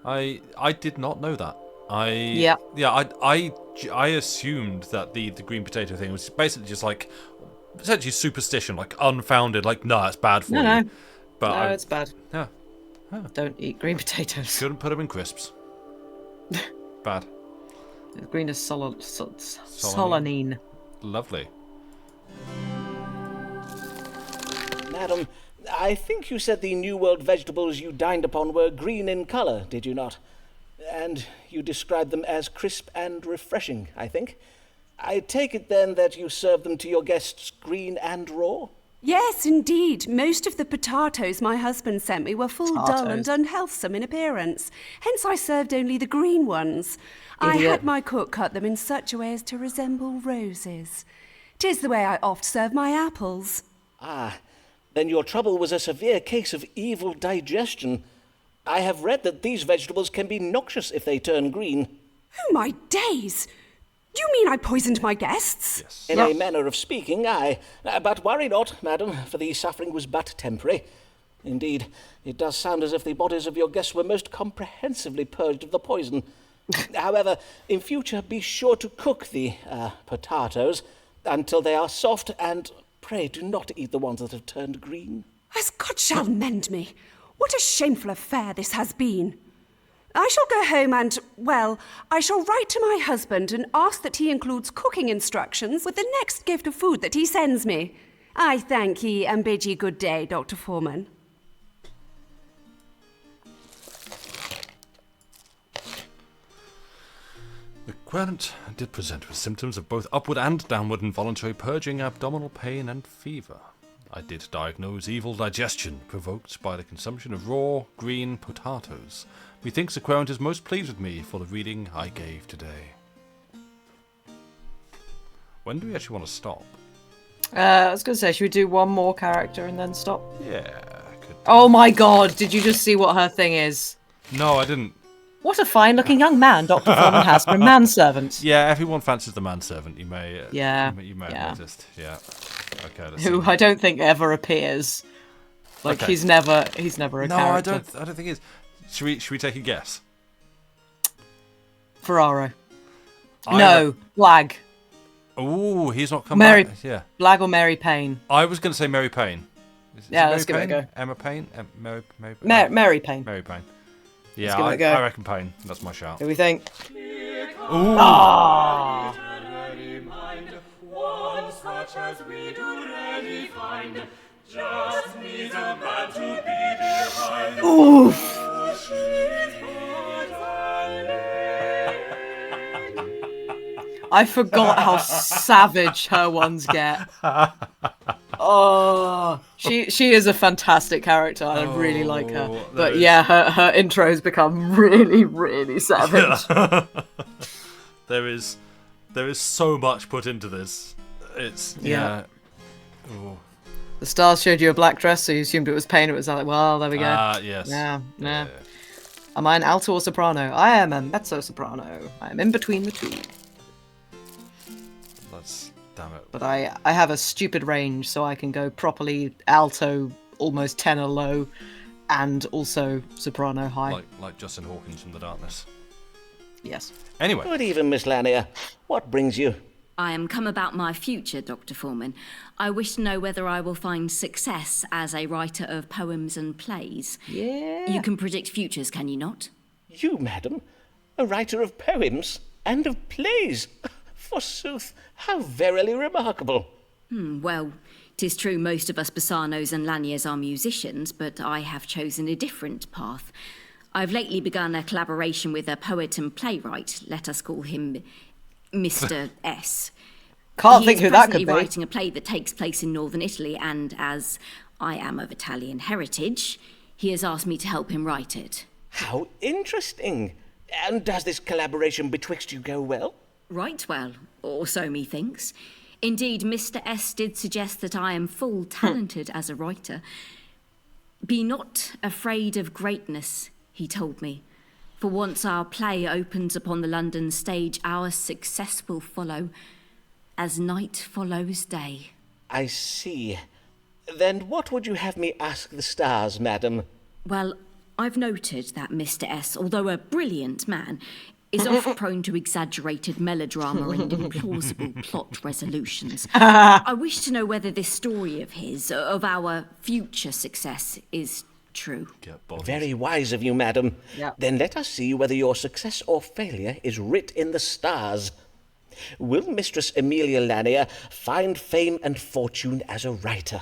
I did not know that. Yeah. I assumed that the green potato thing was basically just like essentially superstition, like unfounded, like no, it's bad for you. No. But No, it's bad. Yeah. Don't eat green potatoes. Shouldn't put them in crisps. Bad. Green is solanine. Lovely. Madam, I think you said the New World vegetables you dined upon were green in colour, did you not? And you described them as crisp and refreshing, I think. I take it then that you served them to your guests green and raw? Yes, indeed. Most of the potatoes my husband sent me were full, dull and unhealthsome in appearance. Hence I served only the green ones. I had my cook cut them in such a way as to resemble roses. 'Tis the way I oft serve my apples. Ah, then your trouble was a severe case of evil digestion. I have read that these vegetables can be noxious if they turn green. Oh, my days! Do you mean I poisoned my guests? Yes. In a manner of speaking, aye. But worry not, madam, for the suffering was but temporary. Indeed, it does sound as if the bodies of your guests were most comprehensively purged of the poison. However, in future, be sure to cook the potatoes until they are soft, and pray do not eat the ones that have turned green. As God shall mend me! What a shameful affair this has been! I shall go home and, well, I shall write to my husband and ask that he includes cooking instructions with the next gift of food that he sends me. I thank ye and bid ye good day, Dr. Foreman. The querent did present with symptoms of both upward and downward involuntary purging, abdominal pain, and fever. I did diagnose evil digestion provoked by the consumption of raw, green potatoes. Methinks the querent is most pleased with me for the reading I gave today. When do we actually want to stop? I was going to say, should we do one more character and then stop? Yeah, I could. Oh my god, did you just see what her thing is? No, I didn't. What a fine-looking young man Dr. Foreman has for a manservant. Yeah, everyone fancies the manservant. You may. Yeah. You may have noticed. Yeah. Okay. Let's Who see. I don't think ever appears. Like Okay. he's never a No, character. I don't think he is. Should we take a guess? Ferraro. No, Blag. Oh, he's not come Mary. back. Yeah. Blag or Mary Payne. I was going to say Mary Payne. Is Yeah, it let's give it a Mary go. Payne? Emma Payne? Mary Payne? Mary Payne. Mary Payne. Yeah, give it a go. I reckon Payne. That's my shout. Who do we think? Ooh. Ah. One such as we do ready find, just needs a man to be behind. Oof. I forgot how savage her ones get. Oh, she is a fantastic character. I really like her. But yeah, her intros become really, really savage. There is so much put into this. It's Ooh. The stars showed you a black dress, so you assumed it was Payne. It was like, well, there we go. Yes. Yeah. Am I an alto or soprano? I am a mezzo soprano. I am in between the two. Damn it. But I have a stupid range, so I can go properly alto, almost tenor low, and also soprano high. Like Justin Hawkins from The Darkness. Yes. Anyway. Good even, Miss Lanier. What brings you? I am come about my future, Dr. Foreman. I wish to know whether I will find success as a writer of poems and plays. Yeah. You can predict futures, can you not? You, madam? A writer of poems and of plays? Forsooth, how verily remarkable. Well, 'tis true most of us Bassanos and Laniers are musicians, but I have chosen a different path. I've lately begun a collaboration with a poet and playwright. Let us call him Mr. S. Can't He think is who that could presently be. writing a play that takes place in northern Italy, and as I am of Italian heritage, he has asked me to help him write it. How interesting. And does this collaboration betwixt you go well? Right well, or so methinks. Indeed, Mr. S did suggest that I am full talented as a writer. Be not afraid of greatness, he told me. For once our play opens upon the London stage, our success will follow, as night follows day. I see. Then what would you have me ask the stars, madam? Well, I've noted that Mr. S, although a brilliant man, is often prone to exaggerated melodrama and implausible plot resolutions. I wish to know whether this story of his, of our future success, is true. Very wise of you, madam. Yep. Then let us see whether your success or failure is writ in the stars. Will Mistress Amelia Lanier find fame and fortune as a writer?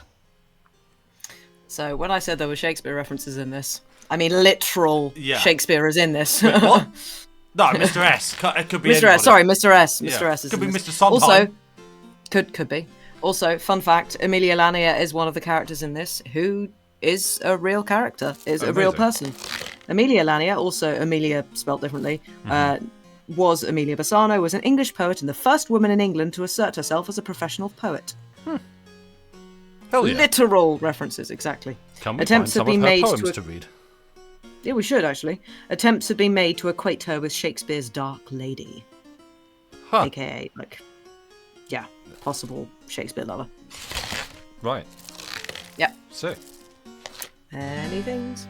So when I said there were Shakespeare references in this, I mean literal Yeah. Shakespeare is in this. Wait, what? No, Mr. S. It could be Mr. anybody. S. Sorry, Mr. S. Mr. Yeah. S. is Could in be this. Mr. Sondheim. Also, could be. Also, fun fact: Amelia Lanier is one of the characters in this who is a real character, is a real Amazing. person. Amelia Lanier, also Amelia spelt differently, was Amelia Bassano, was an English poet and the first woman in England to assert herself as a professional poet. Hell yeah. Literal references, exactly. Can we Attempts find have some been of her made poems to to read? Yeah, we should actually. Attempts have been made to equate her with Shakespeare's Dark Lady, Huh. aka yeah, possible Shakespeare lover. Right. Yep. Sick. Any things?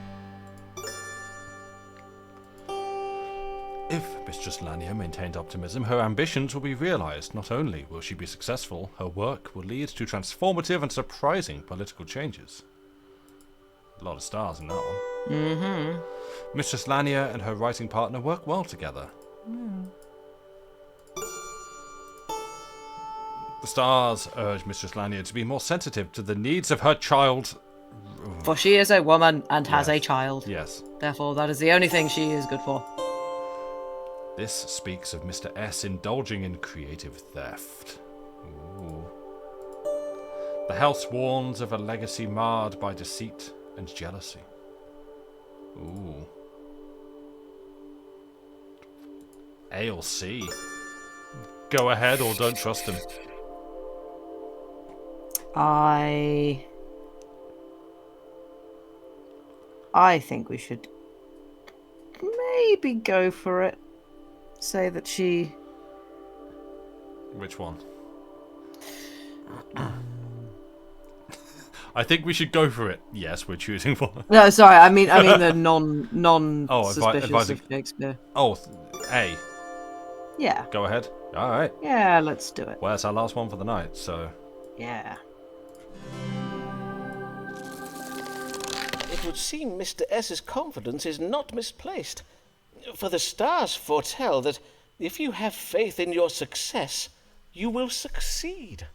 If Mistress Lanier maintained optimism, her ambitions will be realised. Not only will she be successful, her work will lead to transformative and surprising political changes. A lot of stars in that one. Mm-hmm. Mistress Lanier and her writing partner work well together. The stars urge Mistress Lanier to be more sensitive to the needs of her child. For she is a woman and has a child. Yes. Therefore, that is the only thing she is good for. This speaks of Mr. S indulging in creative theft. Ooh. The house warns of a legacy marred by deceit and jealousy. Ooh. A or C? Go ahead or don't trust him. I think we should maybe go for it. Say that she... Which one? I think we should go for it. Yes, we're choosing one. No, sorry, I mean the non-suspicious advising- of Shakespeare. Oh, A. Yeah. Go ahead. All right. Yeah, let's do it. Well, that's our last one for the night, so... Yeah. It would seem Mr. S.'s confidence is not misplaced, for the stars foretell that if you have faith in your success, you will succeed.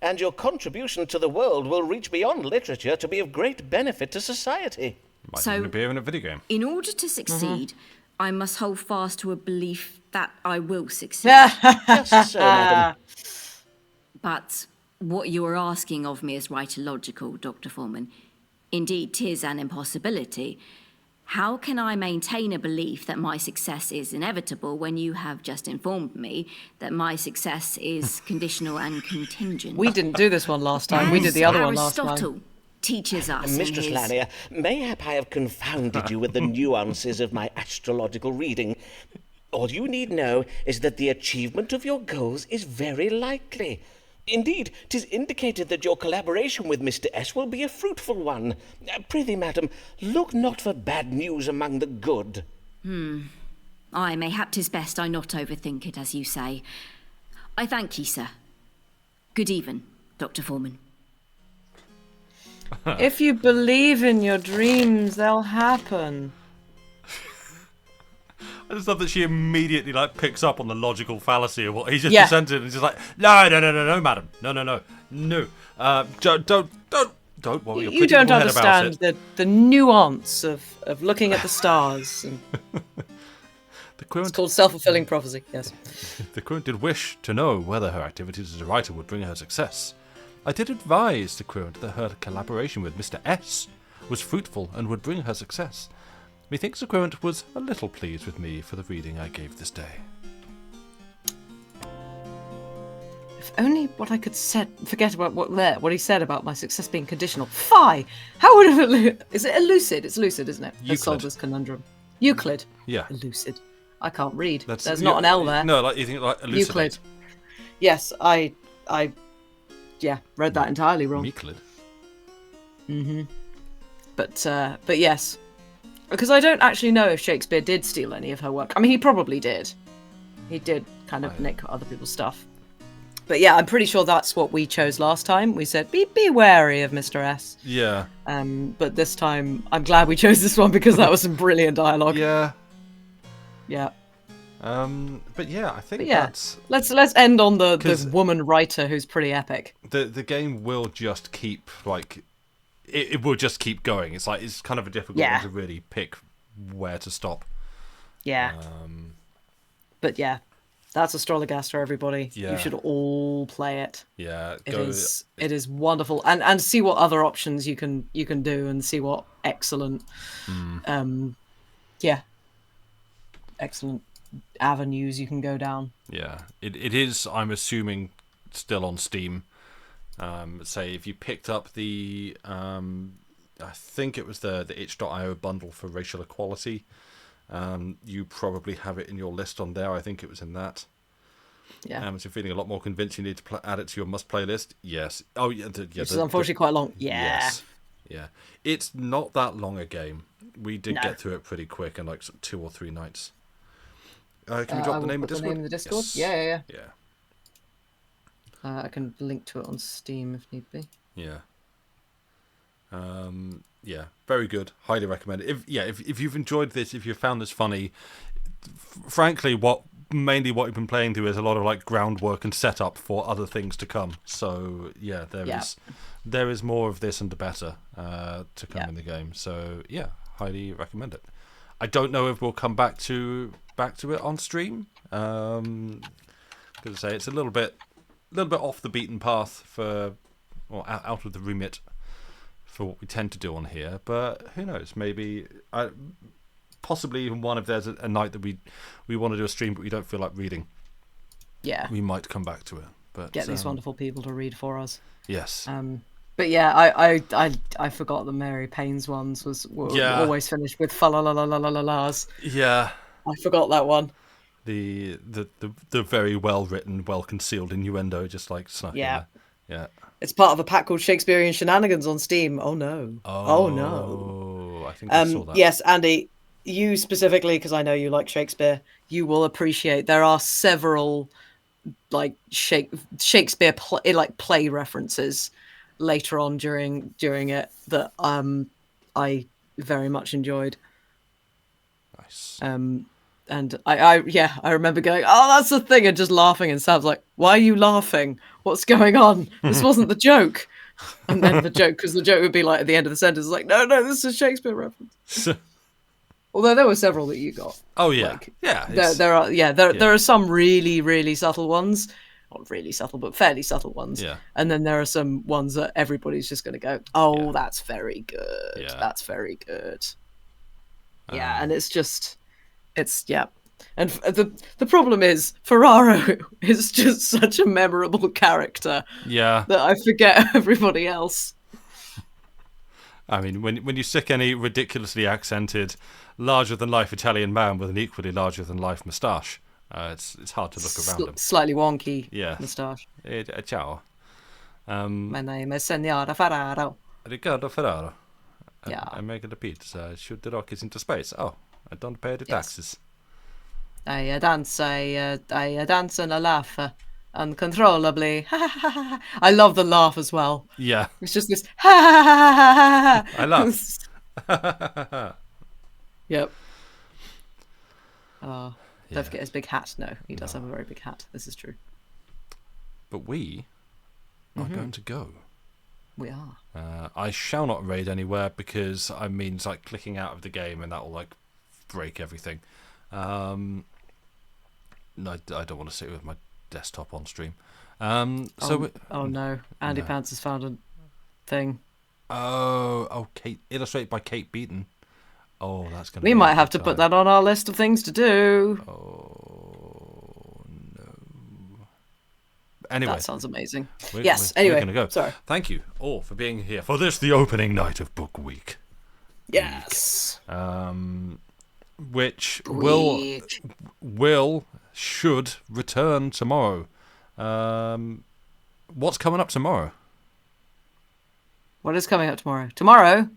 And your contribution to the world will reach beyond literature to be of great benefit to society. Might So- even appear in a video game. In order to succeed, I must hold fast to a belief that I will succeed. Just so, madam. But what you are asking of me is right illogical, Dr. Foreman. Indeed, 'tis an impossibility. How can I maintain a belief that my success is inevitable when you have just informed me that my success is conditional and contingent? We didn't do this one last time. We did the other one last Aristotle time. teaches us in Mistress his... Lanier, mayhap I have confounded you with the nuances of my astrological reading. All you need know is that the achievement of your goals is very likely. Indeed, 'tis indicated that your collaboration with Mr. S will be a fruitful one. Prithee, madam, look not for bad news among the good. Aye, mayhap 'tis best I not overthink it, as you say. I thank ye, sir. Good even, Dr. Foreman. If you believe in your dreams, they'll happen. I just love that she immediately picks up on the logical fallacy of what he just Yeah. presented, and she's like, no, madam, no. Don't worry your You pretty don't little head about understand the nuance of looking at the stars. And it. The it's Quirrent, called self-fulfilling prophecy, yes. the Quirrent did wish to know whether her activities as a writer would bring her success. I did advise the Quirrent that her collaboration with Mr. S was fruitful and would bring her success. Methinks the Quirrent was a little pleased with me for the reading I gave this day. If only what I could forget about what he said about my success being conditional. Fie! How would it... Is it elucid? It's lucid, isn't it? Let's solve Euclid. this conundrum. Euclid. Yeah. Elucid. I can't read. That's- There's not an L there. No, you think elucidate. Euclid. Yes, I read that entirely wrong. Euclid. But yes, Because I don't actually know if Shakespeare did steal any of her work. I mean, he probably did. He did kind of nick other people's stuff. But yeah, I'm pretty sure that's what we chose last time. We said, be wary of Mr. S. Yeah. But this time, I'm glad we chose this one because that was some brilliant dialogue. Yeah. Yeah. But yeah, I think let's end on the woman writer who's pretty epic. The game will just keep it will just keep going. It's kind of a difficult one to really pick where to stop. Yeah. But yeah, that's Astrologaster, everybody. Yeah. You should all play it. Yeah. It is wonderful. And see what other options you can do and see what excellent excellent avenues you can go down. Yeah. It is, I'm assuming, still on Steam. Say if you picked up the I think it was the itch.io bundle for racial equality, you probably have it in your list on there. I think it was in that. Yeah. So you're feeling a lot more convinced you need to add it to your must play list. Yes. Oh yeah. Which is unfortunately quite long. Yeah. Yes. Yeah. It's not that long a game. We did get through it pretty quick in 2 or 3 nights. Can we drop the name of Discord? The name of the Discord? Yes. Yeah. Yeah. I can link to it on Steam if need be. Yeah. Yeah, very good. Highly recommend it. If you've enjoyed this, if you found this funny, frankly, what you've been playing through is a lot of groundwork and setup for other things to come. So yeah, there is more of this and the better to come in the game. So yeah, highly recommend it. I don't know if we'll come back to it on stream. Because I say it's a little bit off the beaten path out of the remit for what we tend to do on here, but who knows, maybe possibly even one if there's a night that we want to do a stream but we don't feel like reading, we might come back to it, but get these wonderful people to read for us. Yes. But yeah, I forgot the Mary Payne's ones were always finished with fa la la la la la la's. Yeah, I forgot that one. The very well written, well concealed innuendo just snuck in there. Yeah. It's part of a pack called Shakespearean Shenanigans on Steam. Oh no. Oh no. I think I saw that. Yes, Andy, you specifically, because I know you like Shakespeare, you will appreciate there are several Shakespeare play references later on during it that I very much enjoyed. Nice. And I remember going, oh, that's the thing, and just laughing, and Sam's like, why are you laughing? What's going on? This wasn't the joke. And then the joke would be at the end of the sentence, no, this is a Shakespeare reference. Although there were several that you got. Oh yeah, there are some really, really subtle ones. Not really subtle, but fairly subtle ones. Yeah. And then there are some ones that everybody's just going to go, oh, that's very good. Yeah. That's very good. Yeah, and it's just... And the problem is Ferraro is just such a memorable character. Yeah. That I forget everybody else. I mean, when you stick any ridiculously accented, larger-than-life Italian man with an equally larger-than-life moustache, it's hard to look around him. Slightly wonky moustache. Ciao. My name is Senora Ferraro. Riccardo Ferraro. Yeah. I'm making the pizza. Shoot the rockets into space. Oh, I don't pay the taxes. I dance and I laugh uncontrollably. I love the laugh as well. Yeah. It's just this I laugh. Yep. Oh, don't forget his big hat. No, he does have a very big hat. This is true. But we are going to go. We are. I shall not raid anywhere because I mean clicking out of the game and that will break everything. No, I don't want to sit with my desktop on stream. No, Andy Pants has found a thing. Kate, illustrated by Kate Beaton. Oh, that's gonna. We might have to put that on our list of things to do. Oh no. Anyway, that sounds amazing. We're gonna go. Sorry. Thank you all for being here for this, the opening night of Book Week. Yes. Which should return tomorrow. What's coming up tomorrow? What is coming up tomorrow? Tomorrow?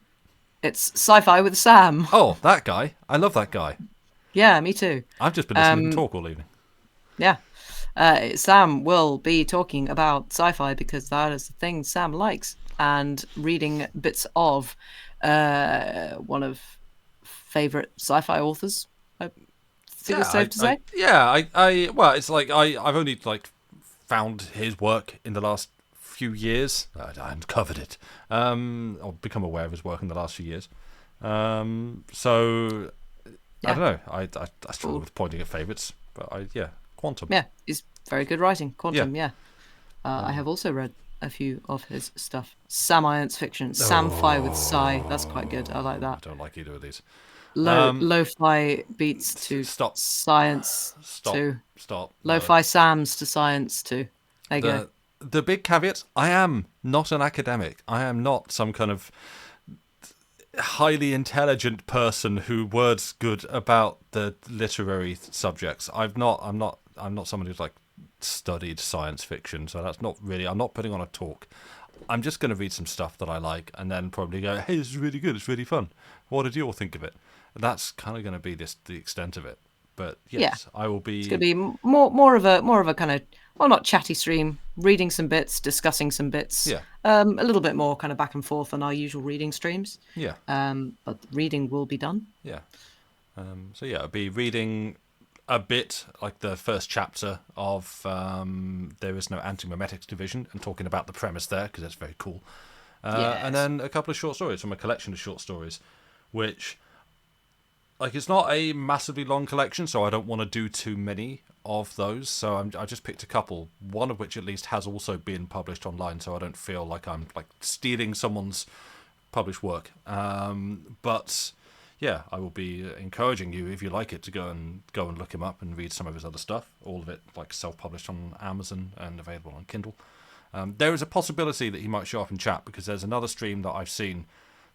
It's Sci-Fi with Sam. Oh, that guy. I love that guy. Yeah, me too. I've just been listening to him talk all evening. Yeah. Sam will be talking about sci-fi because that is the thing Sam likes, and reading bits of one of favorite sci-fi authors. I think it's safe to say. Well, it's like I've only like found his work in the last few years. I uncovered it. Or become aware of his work in the last few years. So I don't know. I struggle with pointing at favourites, but Quantum. Yeah, he's very good writing. Quantum, yeah. I have also read a few of his stuff. Science fiction. Sam-fi with Sci. That's quite good. I like that. I don't like either of these. Lo-fi beats to science to... Stop. Lo-fi Sams to science to... There you go. The big caveat, I am not an academic. I am not some kind of highly intelligent person who words good about the literary subjects. I'm not someone who's like studied science fiction, so that's not really, I'm not putting on a talk. I'm just going to read some stuff that I like and then probably go, hey, this is really good, it's really fun. What did you all think of it? And that's kind of going to be the extent of it. But yes, I will be... It's going to be more of a kind of, well, not chatty stream, reading some bits, discussing some bits. Yeah. A little bit more kind of back and forth than our usual reading streams. Yeah. But reading will be done. Yeah. I'll be reading a bit, like the first chapter of There Is No Anti-Memetics Division, and talking about the premise there, because that's very cool. Yes. And then a couple of short stories from a collection of short stories, which... Like, it's not a massively long collection, so I don't want to do too many of those. So I just picked a couple, one of which at least has also been published online, so I don't feel like I'm like stealing someone's published work. But yeah, I will be encouraging you, if you like it, to go and look him up and read some of his other stuff. All of it like self-published on Amazon and available on Kindle. There is a possibility that he might show up in chat, because there's another stream that I've seen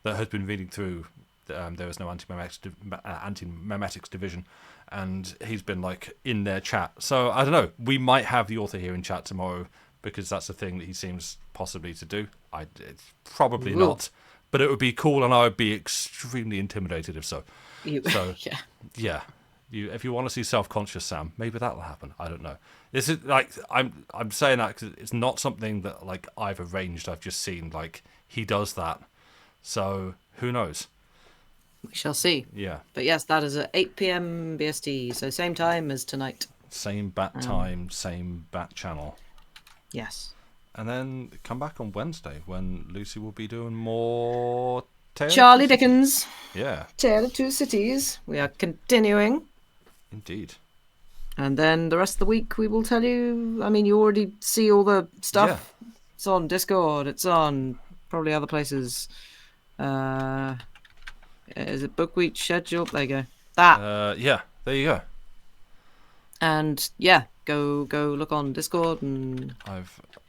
that has been reading through There Is No Anti-Memetics Division, and he's been like in their chat. So I don't know, we might have the author here in chat tomorrow, because that's the thing that he seems possibly to do. It's probably not, but it would be cool, and I would be extremely intimidated if so. Yeah. If you want to see self-conscious Sam, maybe that'll happen. I don't know. This is like, I'm saying that because it's not something that like I've arranged. I've just seen like he does that. So who knows? We shall see. Yeah. But yes, that is at 8 p.m. BST, so same time as tonight. Same bat time, same bat channel. Yes. And then come back on Wednesday when Lucy will be doing more Charlie Dickens. Yeah. Tale of Two Cities. We are continuing. Indeed. And then the rest of the week we will tell you. I mean, you already see all the stuff. Yeah. It's on Discord. It's on probably other places. Is it Book Week schedule? There you go. That. Yeah, there you go. And yeah, go look on Discord and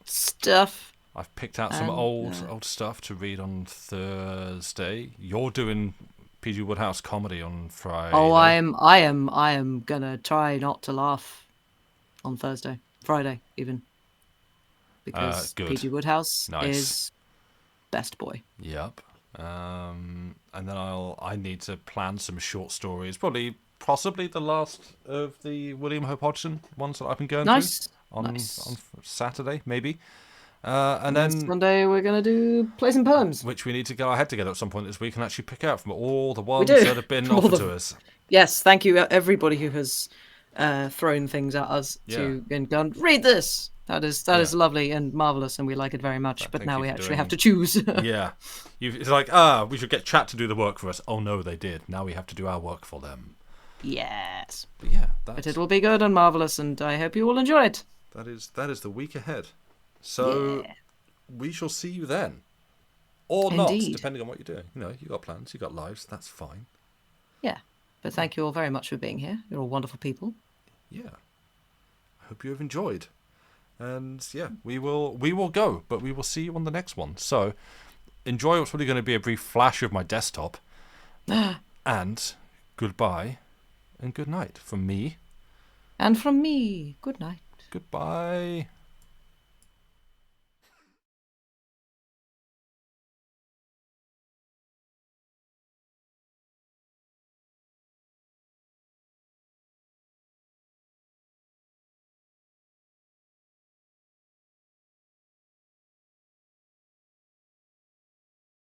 stuff. I've picked out some old stuff to read on Thursday. You're doing PG Woodhouse comedy on Friday. Oh, I am gonna try not to laugh on Friday even, because PG Woodhouse is best boy. Yep. And then I need to plan some short stories. Possibly the last of the William Hope Hodgson ones that I've been going through on Saturday, maybe. And then Sunday we're going to do Plays and Poems, which we need to get our head together at some point this week and actually pick out from all the ones that have been offered to us. Yes, thank you everybody who has thrown things at us and gone, read this. That is lovely and marvellous, and we like it very much. But now we actually have to choose. Yeah. It's like, we should get chat to do the work for us. Oh no, they did. Now we have to do our work for them. Yes. But yeah. But it will be good and marvellous, and I hope you all enjoy it. That is the week ahead. So we shall see you then. Or not, depending on what you're doing. You know, you got plans, you got lives, that's fine. Yeah. But thank you all very much for being here. You're all wonderful people. Yeah. I hope you have enjoyed. And yeah, we will go, but we will see you on the next one. So enjoy what's probably going to be a brief flash of my desktop. And goodbye and good night from me. And from me, good night. Goodbye.